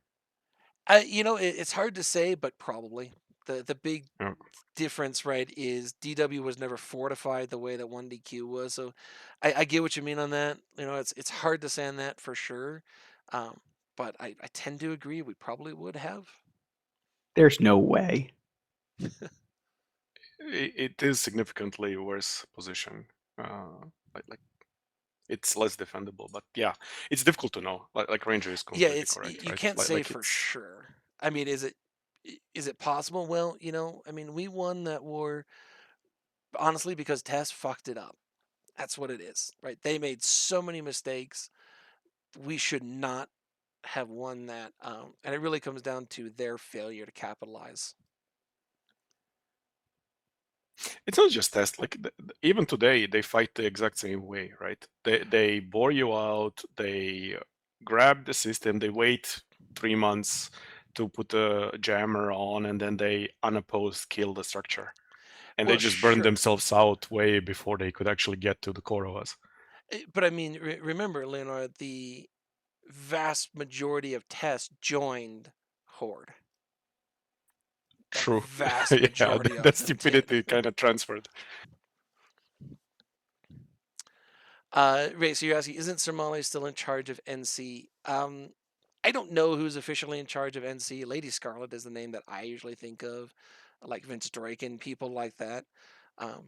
It's hard to say, but probably. The big Yeah. difference, right, is DW was never fortified the way that 1DQ was. So I get what you mean on that. It's hard to say on that for sure. But I tend to agree we probably would have. There's no way. It is significantly worse position. Like it's less defendable, but yeah, it's difficult to know. Like Ranger is Yeah, completely it's correct, you right? can't say Like for it's sure. I mean, is it possible? Well, I mean, we won that war honestly because TES fucked it up. That's what it is, right? They made so many mistakes. We should not have won that, and it really comes down to their failure to capitalize. it's not just test. Like even today, they fight the exact same way, right? They bore you out. They grab the system. They wait 3 months to put a jammer on, and then they unopposed kill the structure. And they Well, just burned sure, themselves out way before they could actually get to the core of us. but I mean, remember, Leonard, the vast majority of TES joined Horde. The True. vast Yeah, majority that of them did. stupidity kind of transferred. Ray, so you're asking, isn't Somali still in charge of NC? I don't know who's officially in charge of NC. Lady Scarlet is the name that I usually think of, like Vince Drake and people like that. Um,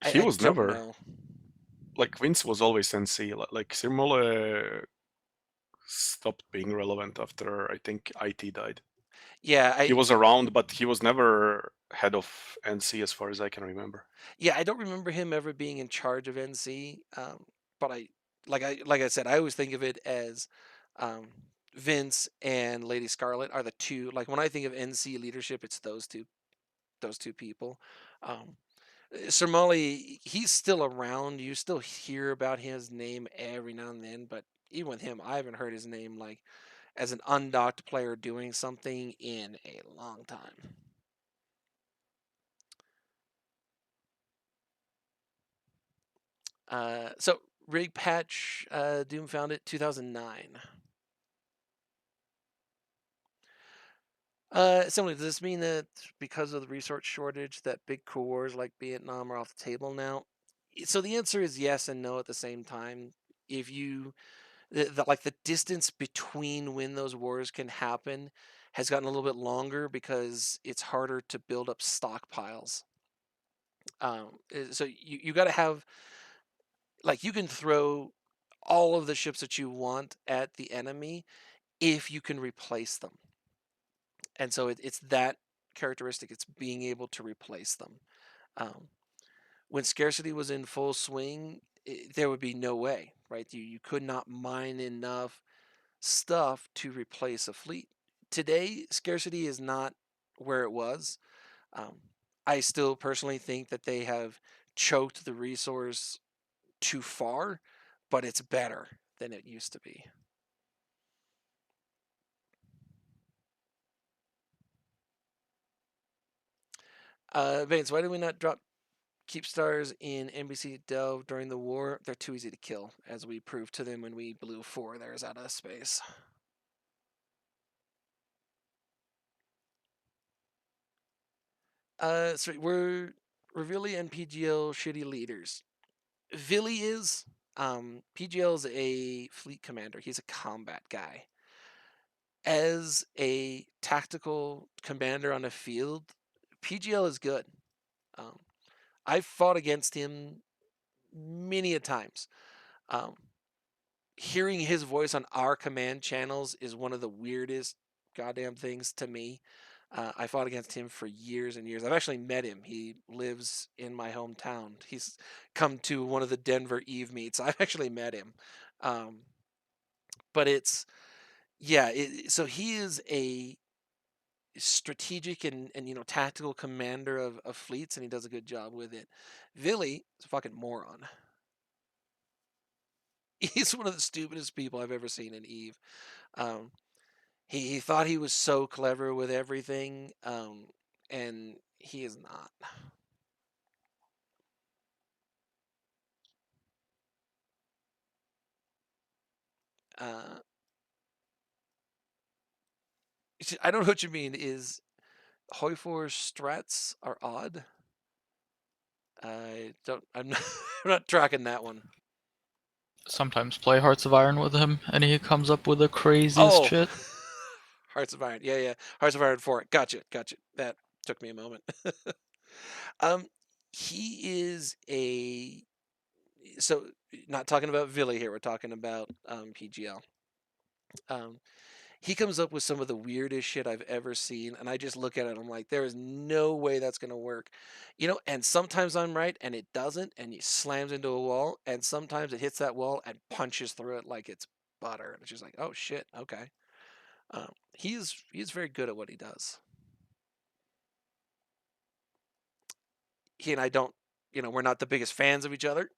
He I was don't never know. like Vince was always NC. Like Sirmole stopped being relevant after I think IT died. Yeah, He was around, but he was never head of NC as far as I can remember. I don't remember him ever being in charge of NC. But like I said, I always think of it as um, Vince and Lady Scarlet are the two. Like when I think of NC leadership, it's those two people. Um, Sir Molly, he's still around. You still hear about his name every now and then, but even with him, I haven't heard his name like as an undocked player doing something in a long time. So rig patch, Doom found it 2009. Similarly, does this mean that because of the resource shortage, that big cool wars like Vietnam are off the table now? So the answer is yes and no at the same time. If you the distance between when those wars can happen has gotten a little bit longer because it's harder to build up stockpiles. So you got to have like you can throw all of the ships that you want at the enemy if you can replace them. And so it's that characteristic. It's being able to replace them. Um, when scarcity was in full swing, there would be no way, right? You could not mine enough stuff to replace a fleet. Today, scarcity is not where it was. Um, I still personally think that they have choked the resource too far, but it's better than it used to be. Vance, why did we not drop keep stars in NBC Delve during the war? They're too easy to kill, as we proved to them when we blew 4 of theirs out of space. So we're Vili and PGL shitty leaders. Vili is. PGL is a fleet commander. He's a combat guy. As a tactical commander on a field, PGL is good. Um, I've fought against him many a times. Um, hearing his voice on our command channels is one of the weirdest goddamn things to me. I fought against him for years and years. I've actually met him. He lives in my hometown. He's come to one of the Denver Eve meets. I've actually met him. But it's, yeah, so he is a strategic and tactical commander of fleets, and he does a good job with it. Vili is a fucking moron. He's one of the stupidest people I've ever seen in Eve. Um, he thought he was so clever with everything, and he is not. Uh, I don't know what you mean. Is Hoyfor's strats are odd? I don't. I'm not, I'm not tracking that one. Sometimes play Hearts of Iron with him, and he comes up with the craziest Oh, shit. Hearts of Iron. Yeah, yeah. Hearts of Iron 4. Gotcha. That took me a moment. He is a. So, not talking about Vili here. We're talking about PGL. He comes up with some of the weirdest shit I've ever seen, and I just look at it and I'm like, there is no way that's gonna work. And sometimes I'm right and it doesn't, and he slams into a wall, and sometimes it hits that wall and punches through it like it's butter. And it's just like, oh shit, okay. He's very good at what he does. He and I don't, we're not the biggest fans of each other.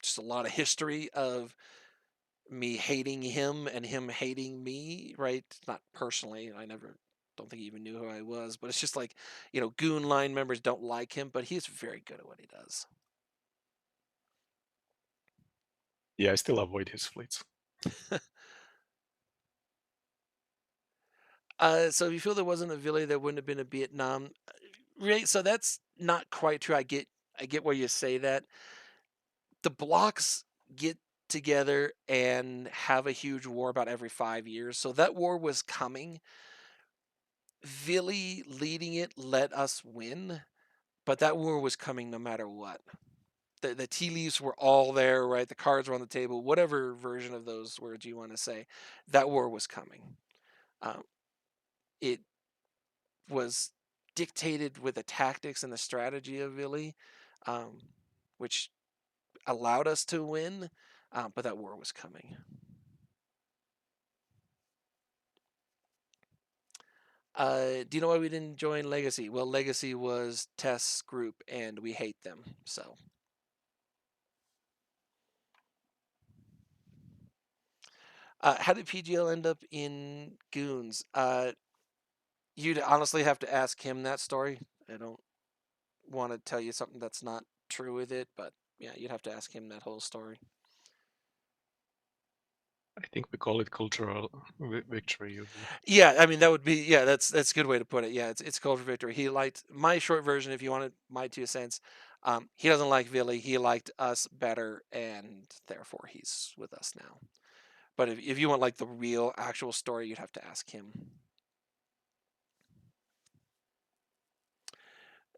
Just a lot of history of me hating him and him hating me, right? Not personally. Don't think he even knew who I was, but it's just like, Goon line members don't like him, but he's very good at what he does. Yeah, I still avoid his fleets. So if you feel there wasn't a Vili, there wouldn't have been a Vietnam. Right? So that's not quite true. I get where you say that. The blocks get together and have a huge war about every 5 years. So that war was coming. Vili leading it let us win, but that war was coming no matter what. The tea leaves were all there, right? The cards were on the table, whatever version of those words you want to say. That war was coming. It was dictated with the tactics and the strategy of Vili, which allowed us to win, but that war was coming. Do you know why we didn't join Legacy? Well, Legacy was Tess' group, and we hate them, so. How did PGL end up in Goons? You'd honestly have to ask him that story. I don't want to tell you something that's not true with it, but yeah, you'd have to ask him that whole story. I think we call it cultural victory. Usually. Yeah, I mean that would be that's a good way to put it. Yeah, it's culture victory. He liked my short version. If you wanted my 2 cents, he doesn't like Vili. He liked us better, and therefore he's with us now. But if you want like the real actual story, you'd have to ask him.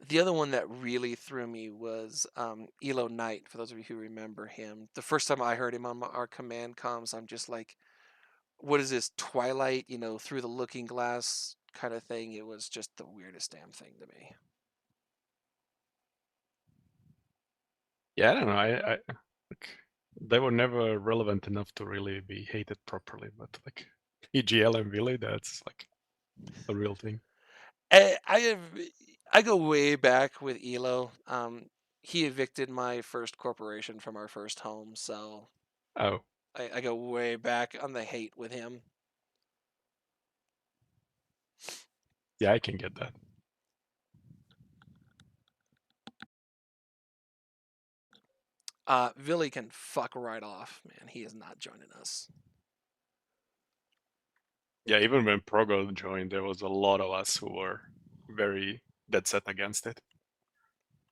The other one that really threw me was Elo Knight. For those of you who remember him, the first time I heard him on our command comms, I'm just like, what is this Twilight, through the looking glass kind of thing. It was just the weirdest damn thing to me. Yeah, I don't know. Like, they were never relevant enough to really be hated properly. But like EGL and Willy, that's like a real thing. I go way back with Elo. He evicted my first corporation from our first home, so Oh, I go way back on the hate with him. yeah, I can get that. Villy can fuck right off, man. He is not joining us. Yeah, even when Progo joined, there was a lot of us who were very dead set against it.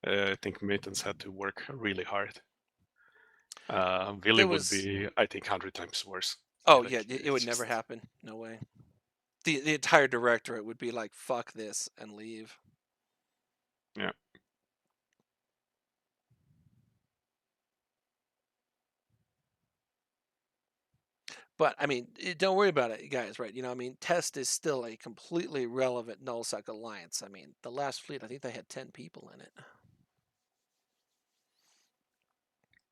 I think Mittens had to work really hard. Willy There would was, be, I think, 100 times worse. oh Like, yeah, it would it's never just- happen. No way. The entire directorate would be like, fuck this and leave. Yeah. But I mean, don't worry about it, guys. Right? Test is still a completely relevant nullsec alliance. I mean, the last fleet, I think they had 10 people in it.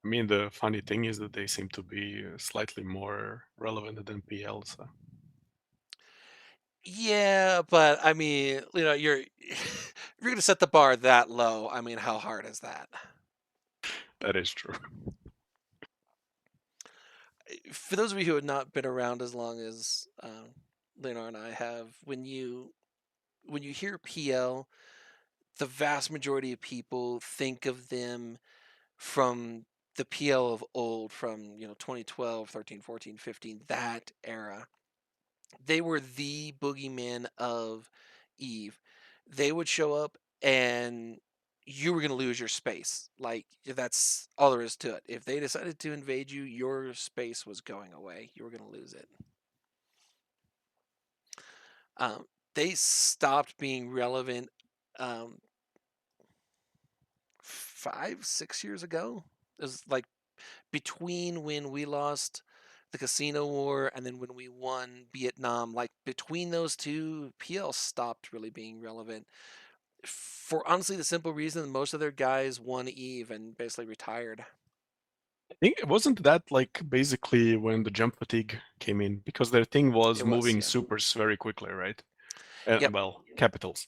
I mean, the funny thing is that they seem to be slightly more relevant than PL. So Yeah, but I mean, you're if you're gonna set the bar that low, I mean, how hard is that? that is true. For those of you who have not been around as long as Leonard and I have, when you hear PL, the vast majority of people think of them from the PL of old, from 2012, 13, 14, 15, that era. They were the boogeyman of Eve. They would show up and you were going to lose your space. Like, that's all there is to it. If they decided to invade you, your space was going away. You were going to lose it. Um, they stopped being relevant 5, 6 years ago. It was like between when we lost the Casino War and then when we won Vietnam, like between those two, PL stopped really being relevant. For honestly the simple reason most of their guys won Eve and basically retired. I think it wasn't that like basically when the jump fatigue came in because their thing was It was, moving yeah. supers very quickly, right? Yep. Well, capitals.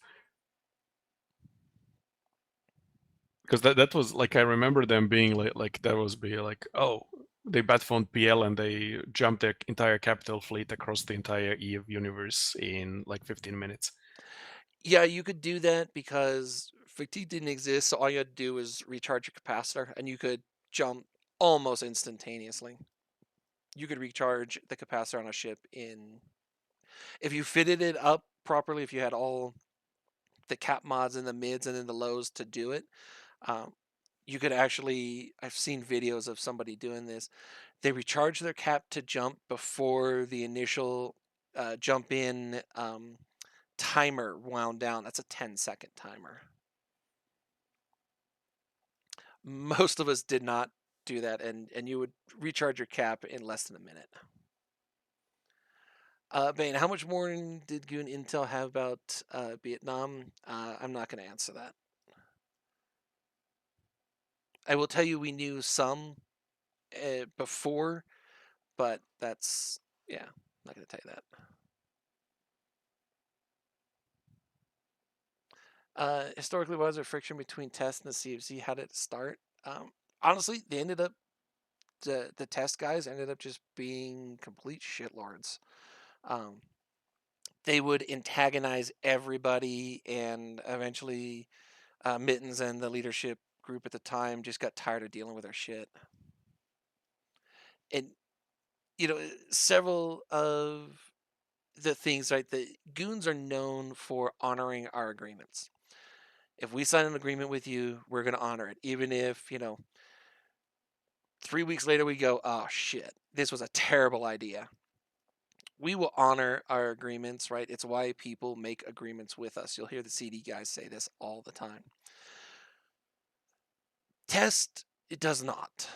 Because that was like I remember them being like that was be like, oh, they batphoned PL and they jumped their entire capital fleet across the entire Eve universe in like 15 minutes. Yeah, you could do that because fatigue didn't exist, so all you had to do was recharge your capacitor and you could jump almost instantaneously. You could recharge the capacitor on a ship in, if you fitted it up properly, if you had all the cap mods in the mids and in the lows to do it, you could actually, I've seen videos of somebody doing this. They recharge their cap to jump before the initial jump in timer wound down. That's a 10-second timer. Most of us did not do that, and you would recharge your cap in less than a minute. Bane, how much more did Goon Intel have about Vietnam? I'm not going to answer that. I will tell you we knew some before, but that's, yeah, I'm not going to tell you that. Historically, why was there friction between Test and the CFC? How did it start? Honestly, they ended up, the Test guys ended up just being complete shitlords. They would antagonize everybody, and eventually Mittens and the leadership group at the time just got tired of dealing with their shit. And, several of the things, right, the goons are known for honoring our agreements. If we sign an agreement with you, we're going to honor it. Even if, 3 weeks later we go, oh shit, this was a terrible idea. We will honor our agreements, right? It's why people make agreements with us. You'll hear the CD guys say this all the time. Test, it does not.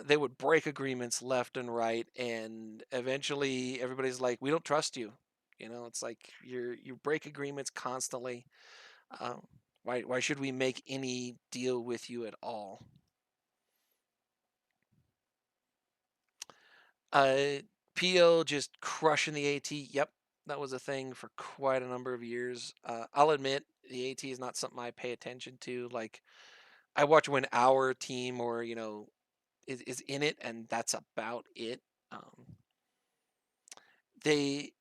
they would break agreements left and right, and eventually everybody's like, "We don't trust you." You know, it's like you break agreements constantly. Um, why should we make any deal with you at all? Uh, PL just crushing the AT. Yep, that was a thing for quite a number of years. I'll admit the AT is not something I pay attention to. Like I watch when our team or is in it, and that's about it. Um, they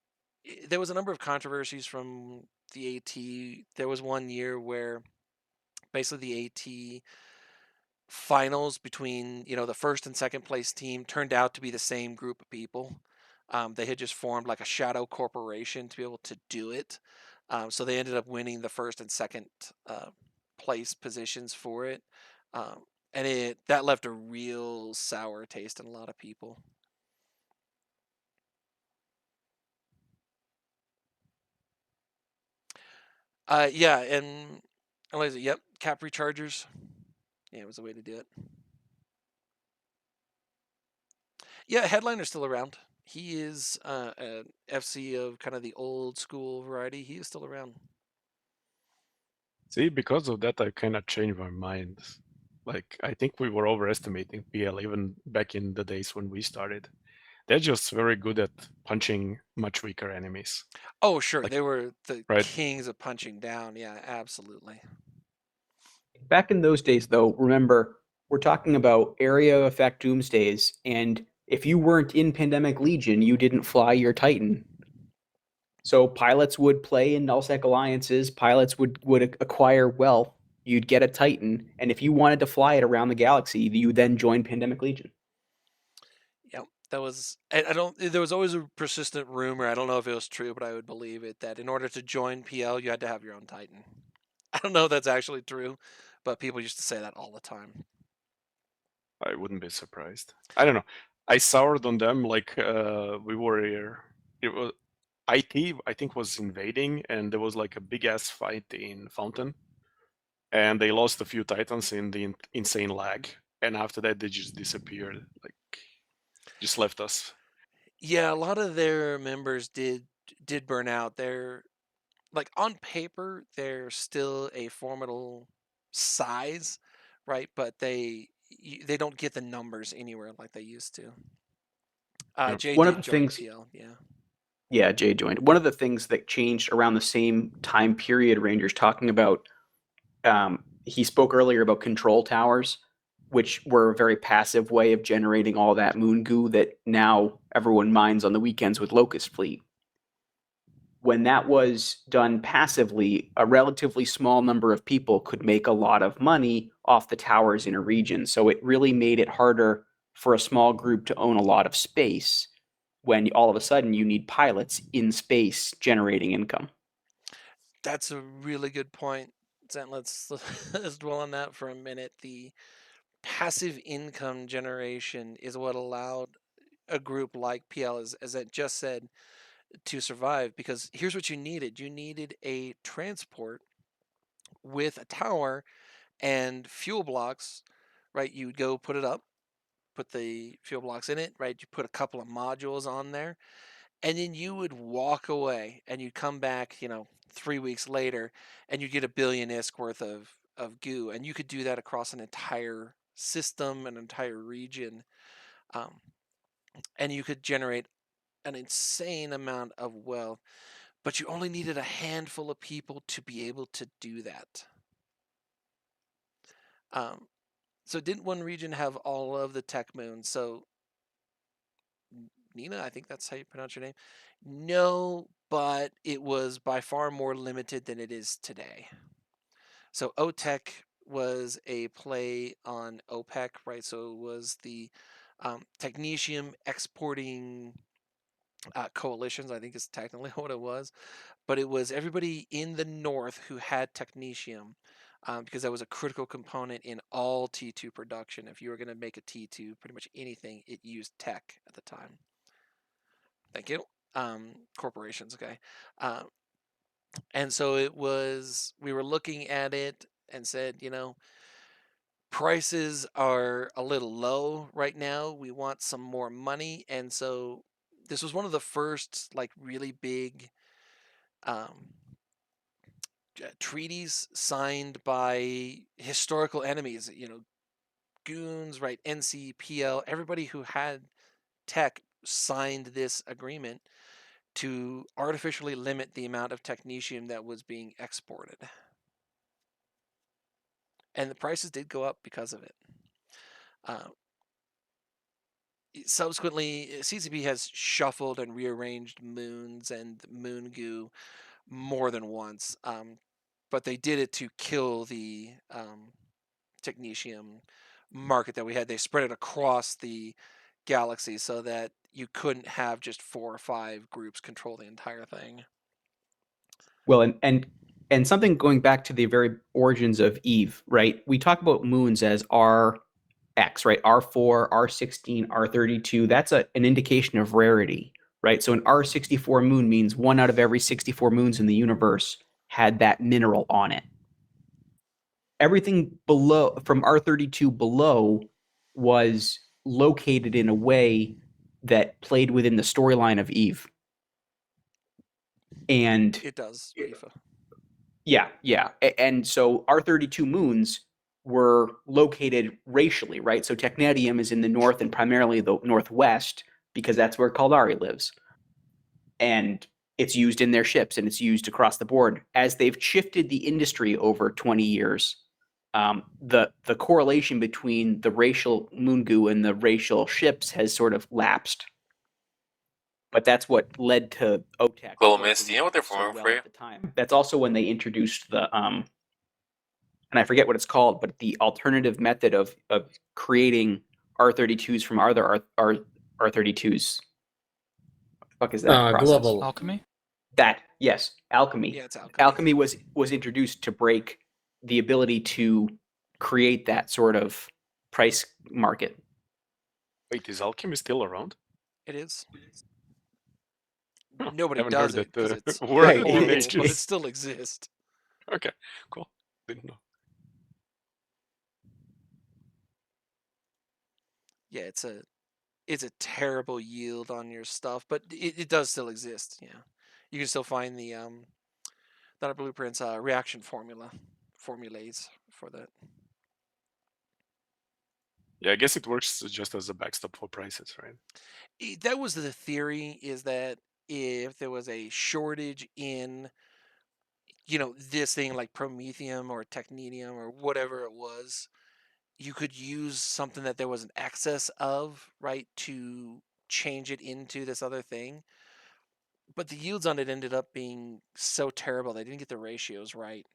there was a number of controversies from the AT. There was one year where basically the AT finals between the first and second place team turned out to be the same group of people. They had just formed like a shadow corporation to be able to do it. So they ended up winning the first and second place positions for it. Um, and that left a real sour taste in a lot of people. Yeah, and what is it? Yep, cap rechargers. Yeah, it was a way to do it. Yeah, Headliner's still around. He is an FC of kind of the old school variety. He is still around. See, because of that, I kind of changed my mind. Like, I think we were overestimating PL even back in the days when we started. They're just very good at punching much weaker enemies. Oh, sure. Like, They were the right? kings of punching down. Yeah, absolutely. Back in those days, though, remember, we're talking about area effect doomsdays, and if you weren't in Pandemic Legion, you didn't fly your Titan. So pilots would play in nullsec alliances, pilots would acquire wealth, you'd get a Titan, and if you wanted to fly it around the galaxy, you then join Pandemic Legion. Yep. That was, I don't, there was always a persistent rumor. I don't know if it was true, but I would believe it that in order to join PL, you had to have your own Titan. I don't know if that's actually true, but people used to say that all the time. I wouldn't be surprised. I don't know. I soured on them like we were here. It was IT, I think, was invading, and there was like a big ass fight in Fountain, and they lost a few Titans in the insane lag, and after that they just disappeared, like just left us. Yeah, a lot of their members did burn out. They're like on paper, they're still a formidable size, right? But they don't get the numbers anywhere like they used to. Yeah. Jay One of did the join things, PL, yeah. yeah, Jay joined. One of the things that changed around the same time period, Rangers talking about, he spoke earlier about control towers, which were a very passive way of generating all that moon goo that now everyone mines on the weekends with Locust Fleet. When that was done passively, a relatively small number of people could make a lot of money off the towers in a region. So it really made it harder for a small group to own a lot of space when all of a sudden you need pilots in space generating income. That's a really good point. Zen, let's dwell on that for a minute. The passive income generation is what allowed a group like PL, as I just said, to survive. Because here's what you needed: you needed a transport with a tower and fuel blocks, right? You would go put it up, put the fuel blocks in it, right? You put a couple of modules on there, and then you would walk away and you'd come back, 3 weeks later, and you get a billion ISK worth of goo. And you could do that across an entire system, an entire region. Um, and you could generate an insane amount of wealth, but you only needed a handful of people to be able to do that. Um, so didn't one region have all of the tech moons? So Nina, I think that's how you pronounce your name. No, but it was by far more limited than it is today. So OTEC was a play on OPEC, right? So it was the technetium exporting coalitions, I think is technically what it was. But it was everybody in the north who had technetium, because that was a critical component in all T2 production. If you were going to make a T2, pretty much anything, it used tech at the time. Thank you. Corporations, okay. And so we were looking at it and said, prices are a little low right now. We want some more money, and so this was one of the first like really big um, treaties signed by historical enemies. You know, goons, right? NCPL, everybody who had tech signed this agreement to artificially limit the amount of technetium that was being exported. And the prices did go up because of it. Uh, Subsequently, CCP has shuffled and rearranged moons and moon goo more than once, but they did it to kill the technetium market that we had. They spread it across the galaxy so that you couldn't have just 4 or 5 groups control the entire thing. Well, and something going back to the very origins of Eve, right? We talk about moons as RX, right? R4, R16, R32. That's an indication of rarity, right? So an R64 moon means 1 out of every 64 moons in the universe had that mineral on it. Everything below, from R32 below, was located in a way that played within the storyline of Eve. And It does, Rifa. yeah. And so R32 moons were located racially, right? So Technetium is in the north and primarily the northwest because that's where Kaldari lives. And it's used in their ships and it's used across the board. As they've shifted the industry over 20 years, the correlation between the racial moon goo and the racial ships has sort of lapsed. But that's what led to OTEC. Well, Miss, do you know what they're forming for you? At the time. That's also when they introduced the and I forget what it's called, but the alternative method of creating R32s from other R32s. What the fuck is that process? Global. Alchemy? That, yes, alchemy. Yeah, it's alchemy. Alchemy was introduced to break the ability to create that sort of price market. Wait, is alchemy still around? It is. Huh, Nobody haven't does heard it that, because it's word Right, in horrible, it's but it ages. still exists. Okay, cool. Didn't know. Yeah, it's a terrible yield on your stuff, but it does still exist. Yeah, you can still find the not a blueprints reaction formulates for that. Yeah, I guess it works just as a backstop for prices, right? That was the theory, is that if there was a shortage in, you know, this thing like promethium or technetium or whatever it was, you could use something that there was an excess of, right, to change it into this other thing. But the yields on it ended up being so terrible, they didn't get the ratios right,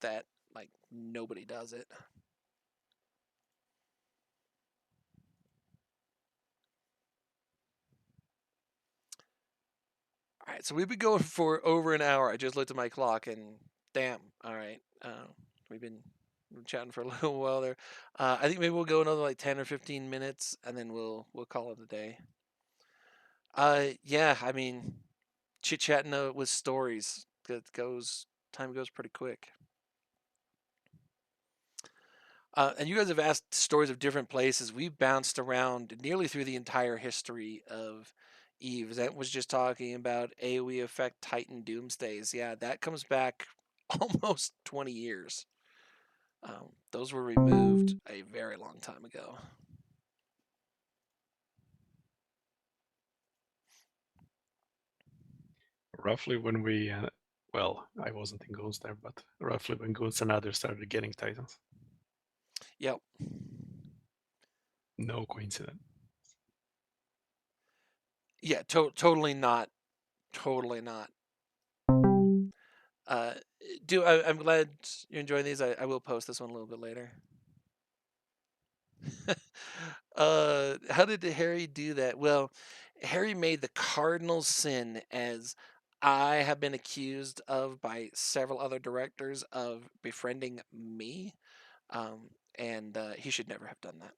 that like nobody does it. All right, so we've been going for over an hour. I just looked at my clock and damn. All right, we've been chatting for a little while there. I think maybe we'll go another like 10 or 15 minutes, and then we'll call it a day. Yeah, I mean, chit chatting with stories. Time goes pretty quick. And you guys have asked stories of different places. We've bounced around nearly through the entire history of Eve. That was just talking about AoE effect Titan Doomsdays. Yeah, that comes back almost 20 years. Those were removed a very long time ago. Roughly when we, well, I wasn't in Goons there, but roughly when Goons and others started getting Titans. Yep. No coincidence. Yeah, totally not. Totally not. I'm glad you're enjoying these. I will post this one a little bit later. How did Harry do that? Well, Harry made the cardinal sin, as I have been accused of by several other directors of befriending me, and he should never have done that.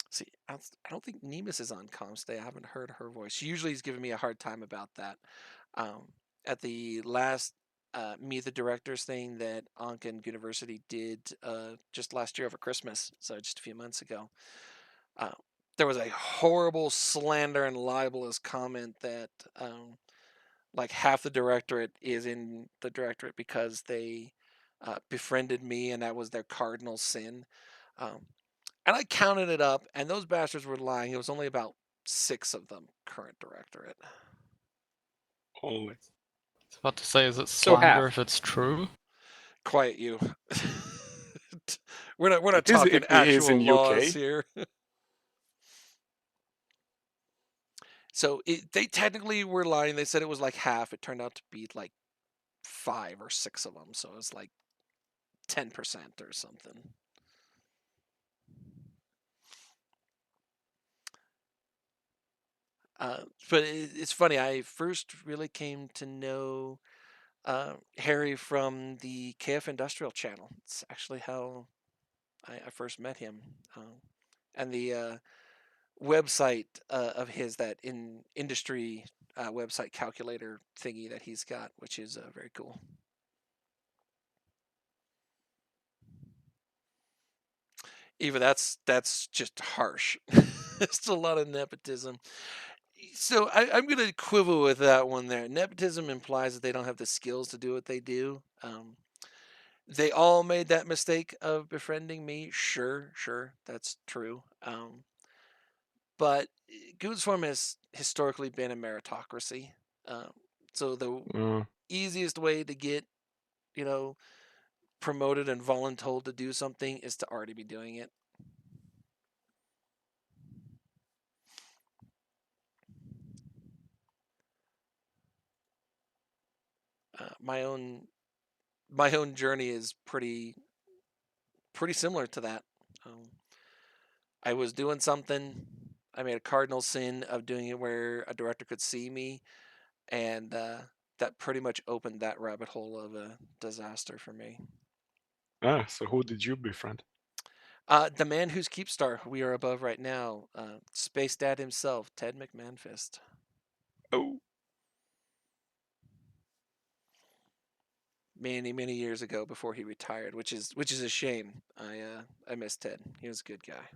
See, I don't think Nemus is on comms today. I haven't heard her voice. She usually is giving me a hard time about that. At the last Meet the Directors thing that Ankh and University did just last year over Christmas, so just a few months ago. Uh, there was a horrible slander and libelous comment that like half the directorate is in the directorate because they befriended me, and that was their cardinal sin. Um, and I counted it up, and those bastards were lying. It was only about 6 of them current directorate. Only. I was about to say, is it So slander half. if it's true? Quiet you. we're not It is talking if he is in actual laws UK. here. So they technically were lying. They said it was like half. It turned out to be like 5 or 6 of them. So it was like 10% or something. But it's funny. I first really came to know Harry from the KF Industrial channel. It's actually how I first met him. And the website of his, that in industry website calculator thingy that he's got, which is very cool. Eva, that's just harsh. It's a lot of nepotism. So I'm going to quibble with that one there. Nepotism implies that they don't have the skills to do what they do. They all made that mistake of befriending me. Sure, that's true. But Goonswarm has historically been a meritocracy. So the easiest way to get, promoted and voluntold to do something is to already be doing it. My own journey is pretty similar to that. I was doing something. I made a cardinal sin of doing it where a director could see me, and that pretty much opened that rabbit hole of a disaster for me. So who did you befriend? The man whose Keepstar we are above right now, Space Dad himself, Ted McManfist. Oh, Many years ago, before he retired, which is a shame. I miss Ted. He was a good guy.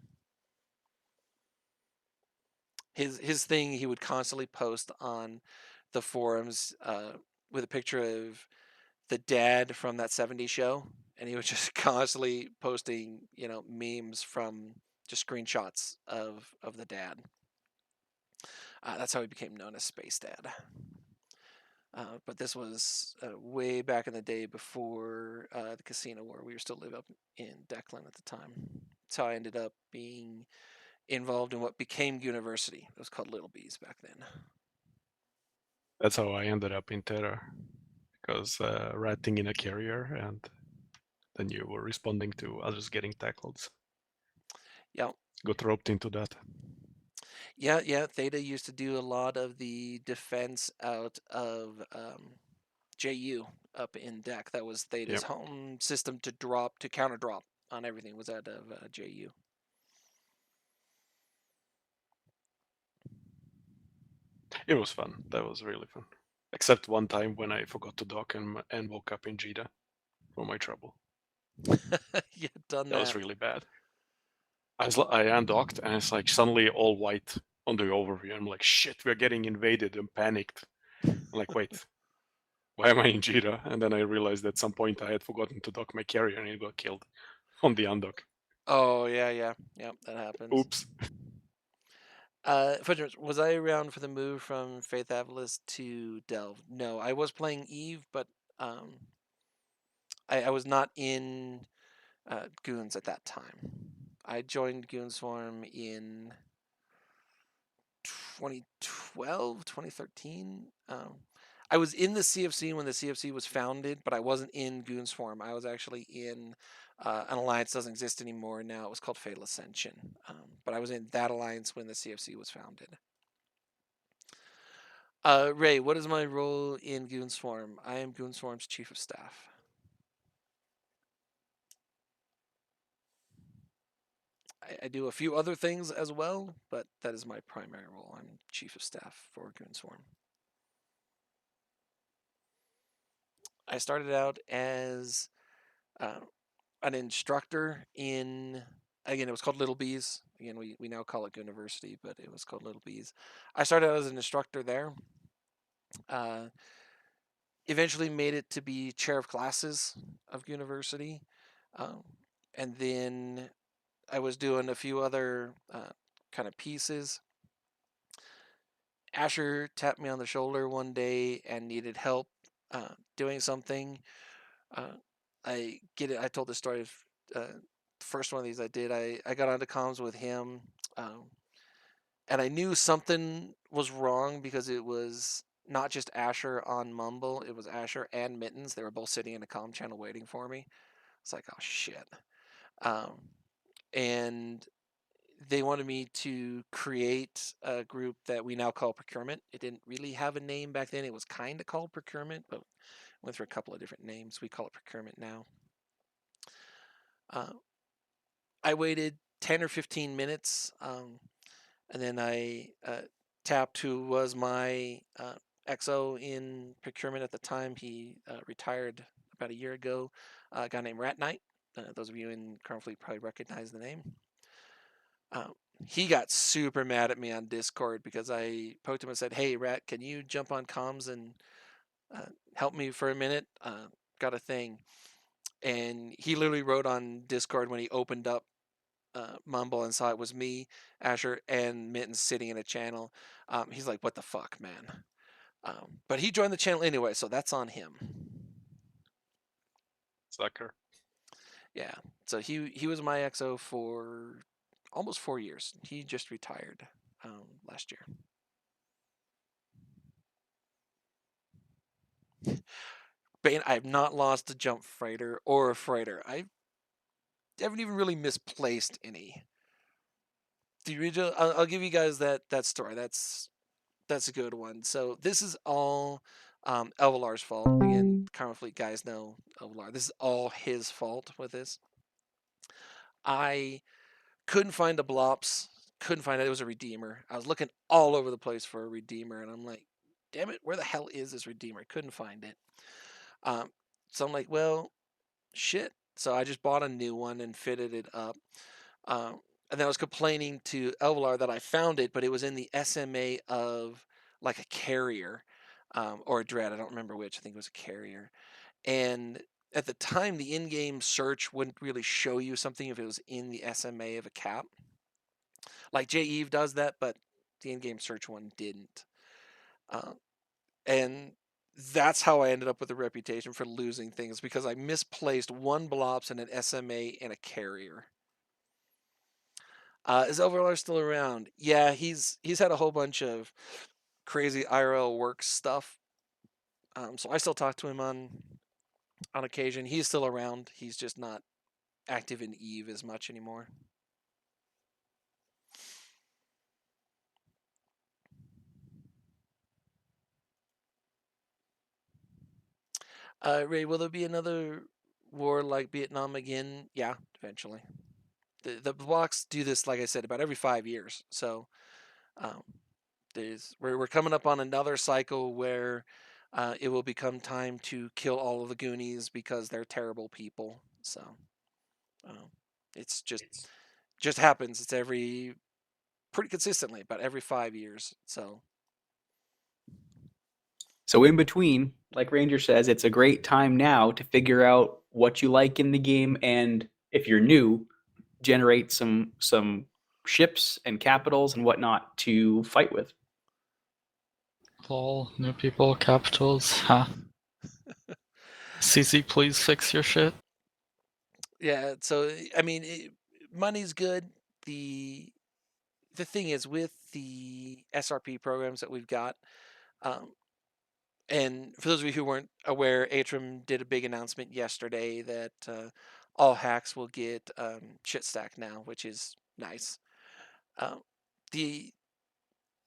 His thing, he would constantly post on the forums with a picture of the dad from that '70s show, and he was just constantly posting, memes from just screenshots of the dad. That's how he became known as Space Dad. But this was way back in the day before the casino war. We were still living up in Declan at the time. That's how I ended up being involved in what became University. It was called Little Bees back then. that's how I ended up in Terra, because ratting in a carrier, and then you were responding to others getting tackled. Yeah. Got roped into that. Yeah. Theta used to do a lot of the defense out of JU up in Deck. That was Theta's home system to counter drop on everything, was out of JU. It was fun. That was really fun. Except one time when I forgot to dock and woke up in Jita for my trouble. Yeah, done That was really bad. I undocked, and it's like suddenly all white on the overview. I'm like, shit, we're getting invaded, and panicked. I'm like, wait, why am I in Jita? And then I realized at some point I had forgotten to dock my carrier, and it got killed on the undock. Oh, yeah, that happens. Oops. Fudge, was I around for the move from Faith Avalis to Delve? No, I was playing Eve, but I was not in Goons at that time. I joined Goonswarm in 2012, 2013. I was in the CFC when the CFC was founded, but I wasn't in Goonswarm. I was actually in an alliance that doesn't exist anymore now. It was called Fatal Ascension. But I was in that alliance when the CFC was founded. Ray, what is my role in Goonswarm? I am Goonswarm's Chief of Staff. I do a few other things as well, but that is my primary role. I'm Chief of Staff for Goonswarm. I started out as uh, an instructor in, again, it was called Little Bees. Again, we now call it University, but it was called Little Bees. I started out as an instructor there. Uh, Eventually made it to be chair of classes of University. Um, and then I was doing a few other kind of pieces. Asher tapped me on the shoulder one day and needed help doing something. Uh, I get it. I told the story of the first one of these I did. I got onto comms with him, um, and I knew something was wrong because it was not just Asher on Mumble. It was Asher and Mittens. They were both sitting in a comm channel waiting for me. It's like, oh shit. Um, and they wanted me to create a group that we now call Procurement. It didn't really have a name back then. It was kind of called Procurement, but went through a couple of different names. We call it Procurement now. Uh, I waited 10 or 15 minutes, and then I tapped who was my XO in Procurement at the time. He retired about a year ago. A guy named Rat Knight. Those of you in Cornfleet probably recognize the name. Um, he got super mad at me on Discord because I poked him and said, "Hey, Rat, can you jump on comms and help me for a minute? Got a thing." And he literally wrote on Discord when he opened up Mumble and saw it was me, Asher, and Mittens sitting in a channel. He's like, "What the fuck, man?" But he joined the channel anyway, so that's on him. Sucker. Yeah. So he was my XO for almost 4 years. He just retired last year. Bane, I have not lost a jump freighter or a freighter. I haven't even really misplaced any. The original, I'll give you guys that story. That's a good one. So this is all Elvalar's fault. Again, Karma Fleet guys know Elvalar. This is all his fault with this. I couldn't find a Blops. Couldn't find it. It was a Redeemer. I was looking all over the place for a Redeemer, and I'm like, damn it, where the hell is this Redeemer? I couldn't find it. So I'm like, well, shit. So I just bought a new one and fitted it up. And then I was complaining to Elvalar that I found it, but it was in the SMA of like a carrier or a dread. I don't remember which. I think it was a carrier. And at the time, the in-game search wouldn't really show you something if it was in the SMA of a cap. Like J-Eve does that, but the in-game search one didn't. And that's how I ended up with a reputation for losing things because I misplaced one Blops and an SMA and a carrier. Is Elvalar still around? Yeah, he's had a whole bunch of crazy IRL work stuff. So I still talk to him on occasion. He's still around. He's just not active in Eve as much anymore. Ray, will there be another war like Vietnam again? Yeah, eventually. The blocks do this, like I said, about every 5 years. So um, we're coming up on another cycle where it will become time to kill all of the Goonies because they're terrible people. So it's just happens. It's every pretty consistently, about every 5 years. So in between, like Ranger says, it's a great time now to figure out what you like in the game, and if you're new, generate some ships and capitals and whatnot to fight with. Lol, new people, capitals, huh? CC, please fix your shit. yeah, so I mean, money's good. The thing is with the SRP programs that we've got, and for those of you who weren't aware, Atrium did a big announcement yesterday that all hacks will get Shitstack now, which is nice. The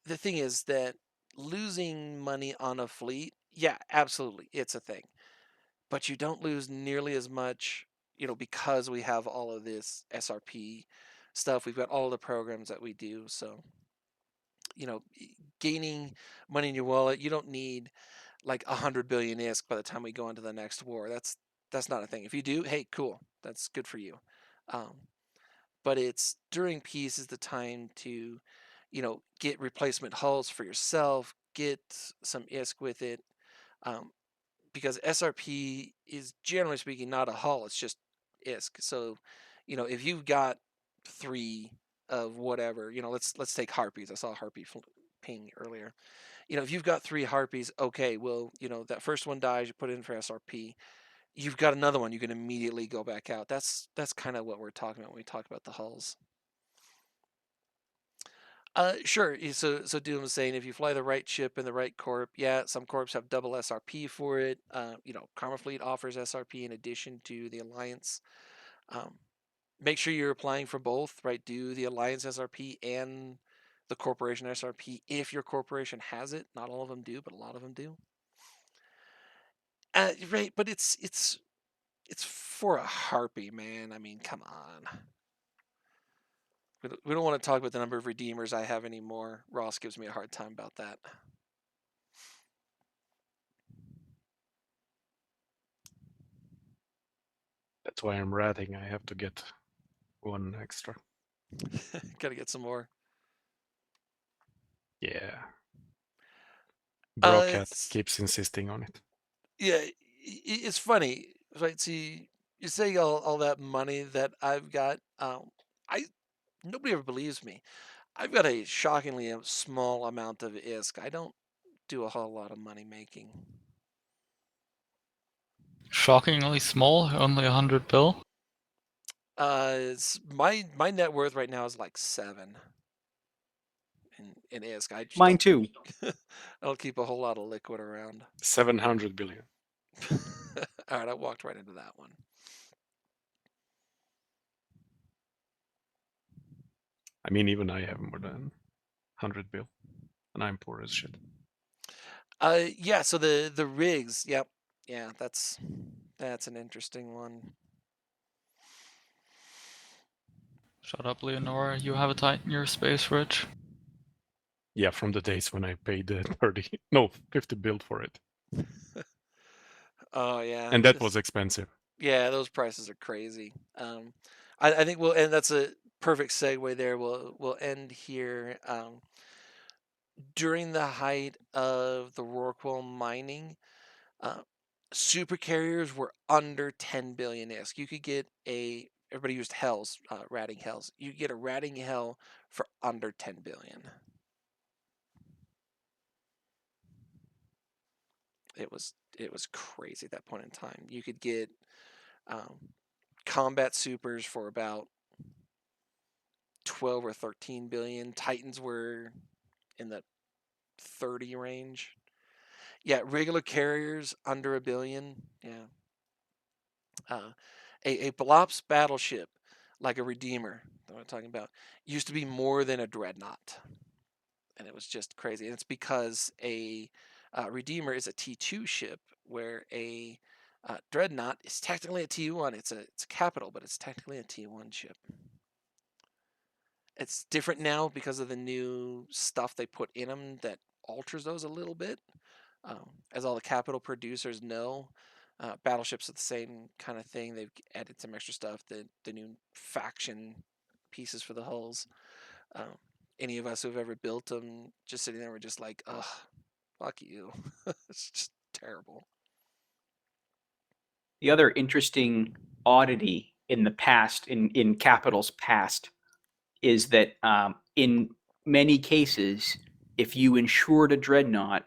the thing is that losing money on a fleet, yeah, absolutely, it's a thing, but you don't lose nearly as much, because we have all of this SRP stuff. We've got all the programs that we do, so gaining money in your wallet, you don't need like 100 billion ISK by the time we go into the next war. That's not a thing. If you do, hey, cool, that's good for you. Um, but it's during peace is the time to, get replacement hulls for yourself, get some ISK with it, um, because SRP is generally speaking not a hull; it's just ISK. So, if you've got 3 of whatever, let's take harpies. I saw a harpy ping earlier. If you've got 3 harpies, okay, well, that first one dies, you put it in for SRP. You've got another one, you can immediately go back out. That's kind of what we're talking about when we talk about the hulls. Sure. So Doom was saying if you fly the right ship in the right corp, yeah, some corps have double SRP for it. Karma Fleet offers SRP in addition to the Alliance. Um, make sure you're applying for both, right? Do the Alliance SRP and the Corporation SRP if your corporation has it. Not all of them do, but a lot of them do. Right, but it's for a harpy, man. I mean, come on. We don't want to talk about the number of redeemers I have anymore. Ross gives me a hard time about that. That's why I'm ratting. I have to get 1 extra. Gotta get some more. Yeah. Brocat It's, keeps insisting on it. yeah, it's funny, right? See, you say all that money that I've got. I nobody ever believes me. I've got a shockingly small amount of ISK. I don't do a whole lot of money making. Shockingly small, only 100 bill. It's my net worth right now is like 7 in ISK. I just Mine don't too. I don't keep a whole lot of liquid around. 700 billion. All right, I walked right into that one. I mean, even I have more than 100 bill, and I'm poor as shit. Yeah. So the rigs. Yep. Yeah. That's an interesting one. Shut up, Leonora. You have a Titan, you're space rich. Yeah, from the days when I paid 50 build for it. Oh yeah. And that was expensive. Yeah, those prices are crazy. I think and that's a perfect segue there. We'll end here. During the height of the Rorqual mining, uh, super carriers were under 10 billion ISK. You could get everybody used Hells, ratting Hells. You could get a ratting Hell for under 10 billion. It was crazy at that point in time. You could get combat supers for about 12 or 13 billion. Titans were in the 30 range. Yeah, regular carriers under 1 billion. Yeah. A Blops battleship, like a Redeemer, that I'm talking about, used to be more than a Dreadnought. And it was just crazy. And it's because a Redeemer is a T2 ship, where a Dreadnought is technically a T1. It's a capital, but it's technically a T1 ship. It's different now because of the new stuff they put in them that alters those a little bit. As all the capital producers know, battleships are the same kind of thing. They've added some extra stuff, the new faction pieces for the hulls. Any of us who've ever built them, just sitting there, we're just like, ugh, fuck you. It's just terrible. The other interesting oddity in the past, in Capital's past, is that in many cases, if you insured a dreadnought,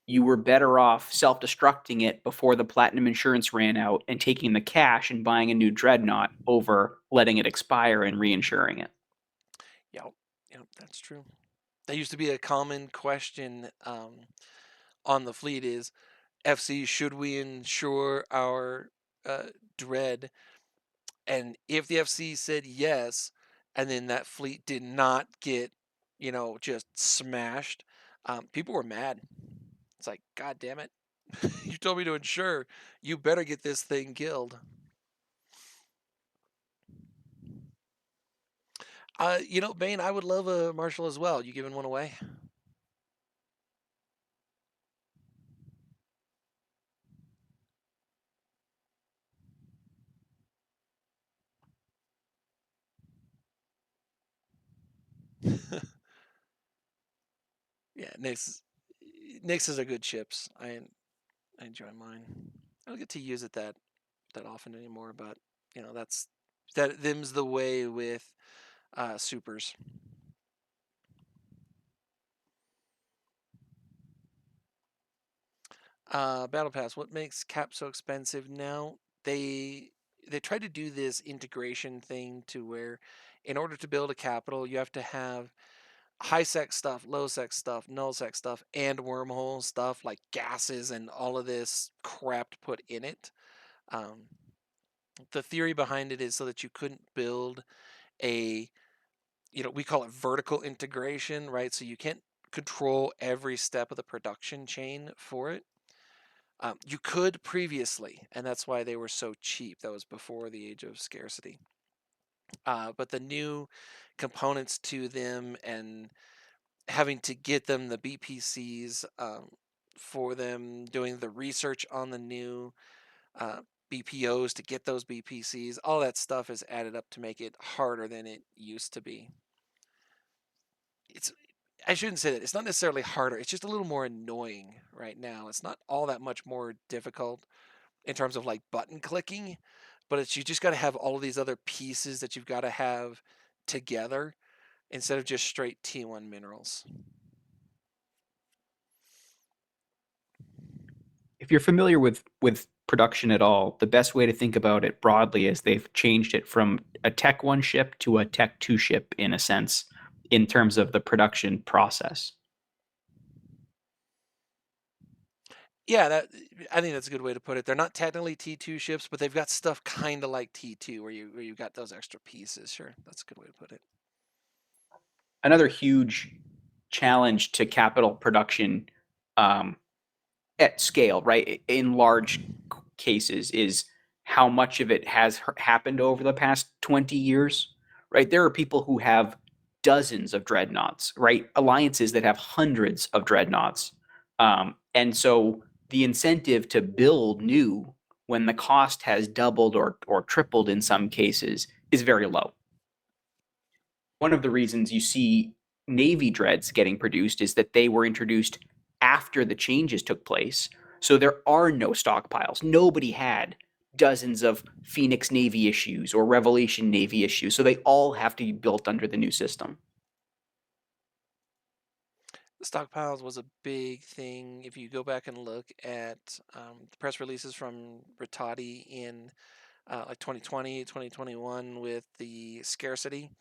you were better off self-destructing it before the platinum insurance ran out and taking the cash and buying a new dreadnought over letting it expire and reinsuring it. Yep, that's true. That used to be a common question on the fleet is, FC, should we insure our dread? And if the FC said yes, and then that fleet did not get, just smashed, people were mad. It's like, God damn it. You told me to insure. You better get this thing killed. Bane, I would love a Marshall as well. You giving one away? Yeah, Nixes are good ships. I enjoy mine. I don't get to use it that often anymore, but them's the way with supers. Battle Pass. What makes Cap so expensive now? They tried to do this integration thing to where, in order to build a capital, you have to have high sec stuff, low sec stuff, null sec stuff, and wormhole stuff like gases and all of this crap to put in it. Um, the theory behind it is so that you couldn't build a, we call it vertical integration, right? So you can't control every step of the production chain for it. You could previously, and that's why they were so cheap. That was before the age of scarcity. But the new components to them and having to get them the BPCs for them, doing the research on the new BPOs to get those BPCs, all that stuff is added up to make it harder than it used to be. I shouldn't say that. It's not necessarily harder. It's just a little more annoying right now. It's not all that much more difficult in terms of like button clicking, but you just got to have all of these other pieces that you've got to have together instead of just straight T1 minerals. If you're familiar with production at all, the best way to think about it broadly is they've changed it from a Tech 1 ship to a Tech 2 ship in a sense, in terms of the production process. Yeah, I think that's a good way to put it. They're not technically T2 ships, but they've got stuff kind of like T2 where you've got those extra pieces. Sure, that's a good way to put it. Another huge challenge to capital production at scale, right, in large cases, is how much of it has happened over the past 20 years, right? There are people who have dozens of dreadnoughts, right? Alliances that have hundreds of dreadnoughts. And so the incentive to build new when the cost has doubled or tripled in some cases is very low. One of the reasons you see Navy dreads getting produced is that they were introduced after the changes took place. So there are no stockpiles. Nobody had dozens of Phoenix Navy issues or Revelation Navy issues. So they all have to be built under the new system. The stockpiles was a big thing. If you go back and look at the press releases from Rattati in like 2020, 2021 with the scarcity,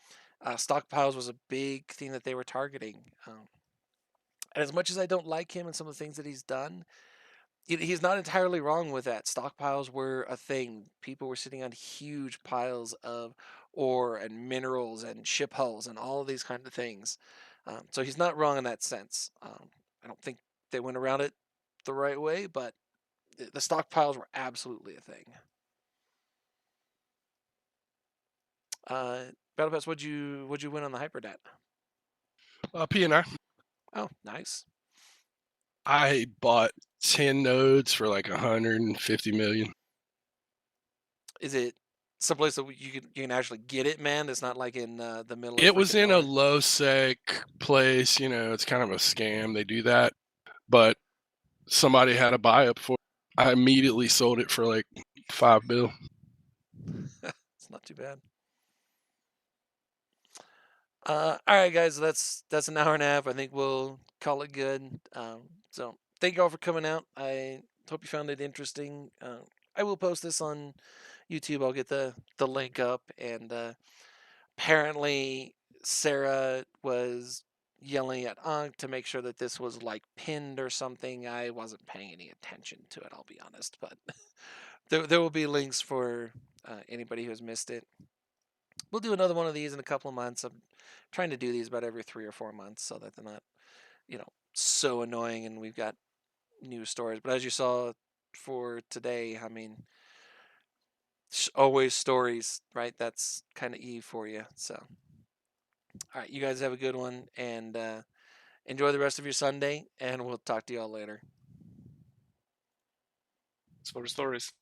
stockpiles was a big thing that they were targeting. And as much as I don't like him and some of the things that he's done, he's not entirely wrong with that. Stockpiles were a thing. People were sitting on huge piles of ore and minerals and ship hulls and all of these kind of things. So he's not wrong in that sense. I don't think they went around it the right way, but the stockpiles were absolutely a thing. Battle Pass, what'd you win on the Hyperdat? PNR. Oh, nice. I bought 10 nodes for like 150 million. Is it someplace that you can actually get it, man? It's not like in the middle of It was freaking in a nowhere? low sec place, it's kind of a scam. They do that. But somebody had a buy up for it. I immediately sold it for like $5 billion. It's not too bad. All right, guys, that's an hour and a half. I think we'll call it good. So thank you all for coming out. I hope you found it interesting. I will post this on YouTube. I'll get the link up. And apparently Sarah was yelling at Ankh to make sure that this was like pinned or something. I wasn't paying any attention to it, I'll be honest. But there will be links for anybody who has missed it. We'll do another one of these in a couple of months. I'm trying to do these about every 3 or 4 months so that they're not, so annoying and we've got new stories. But as you saw for today, I mean, always stories, right? That's kind of Eve for you. So, all right, you guys have a good one and enjoy the rest of your Sunday, and we'll talk to you all later. It's for stories.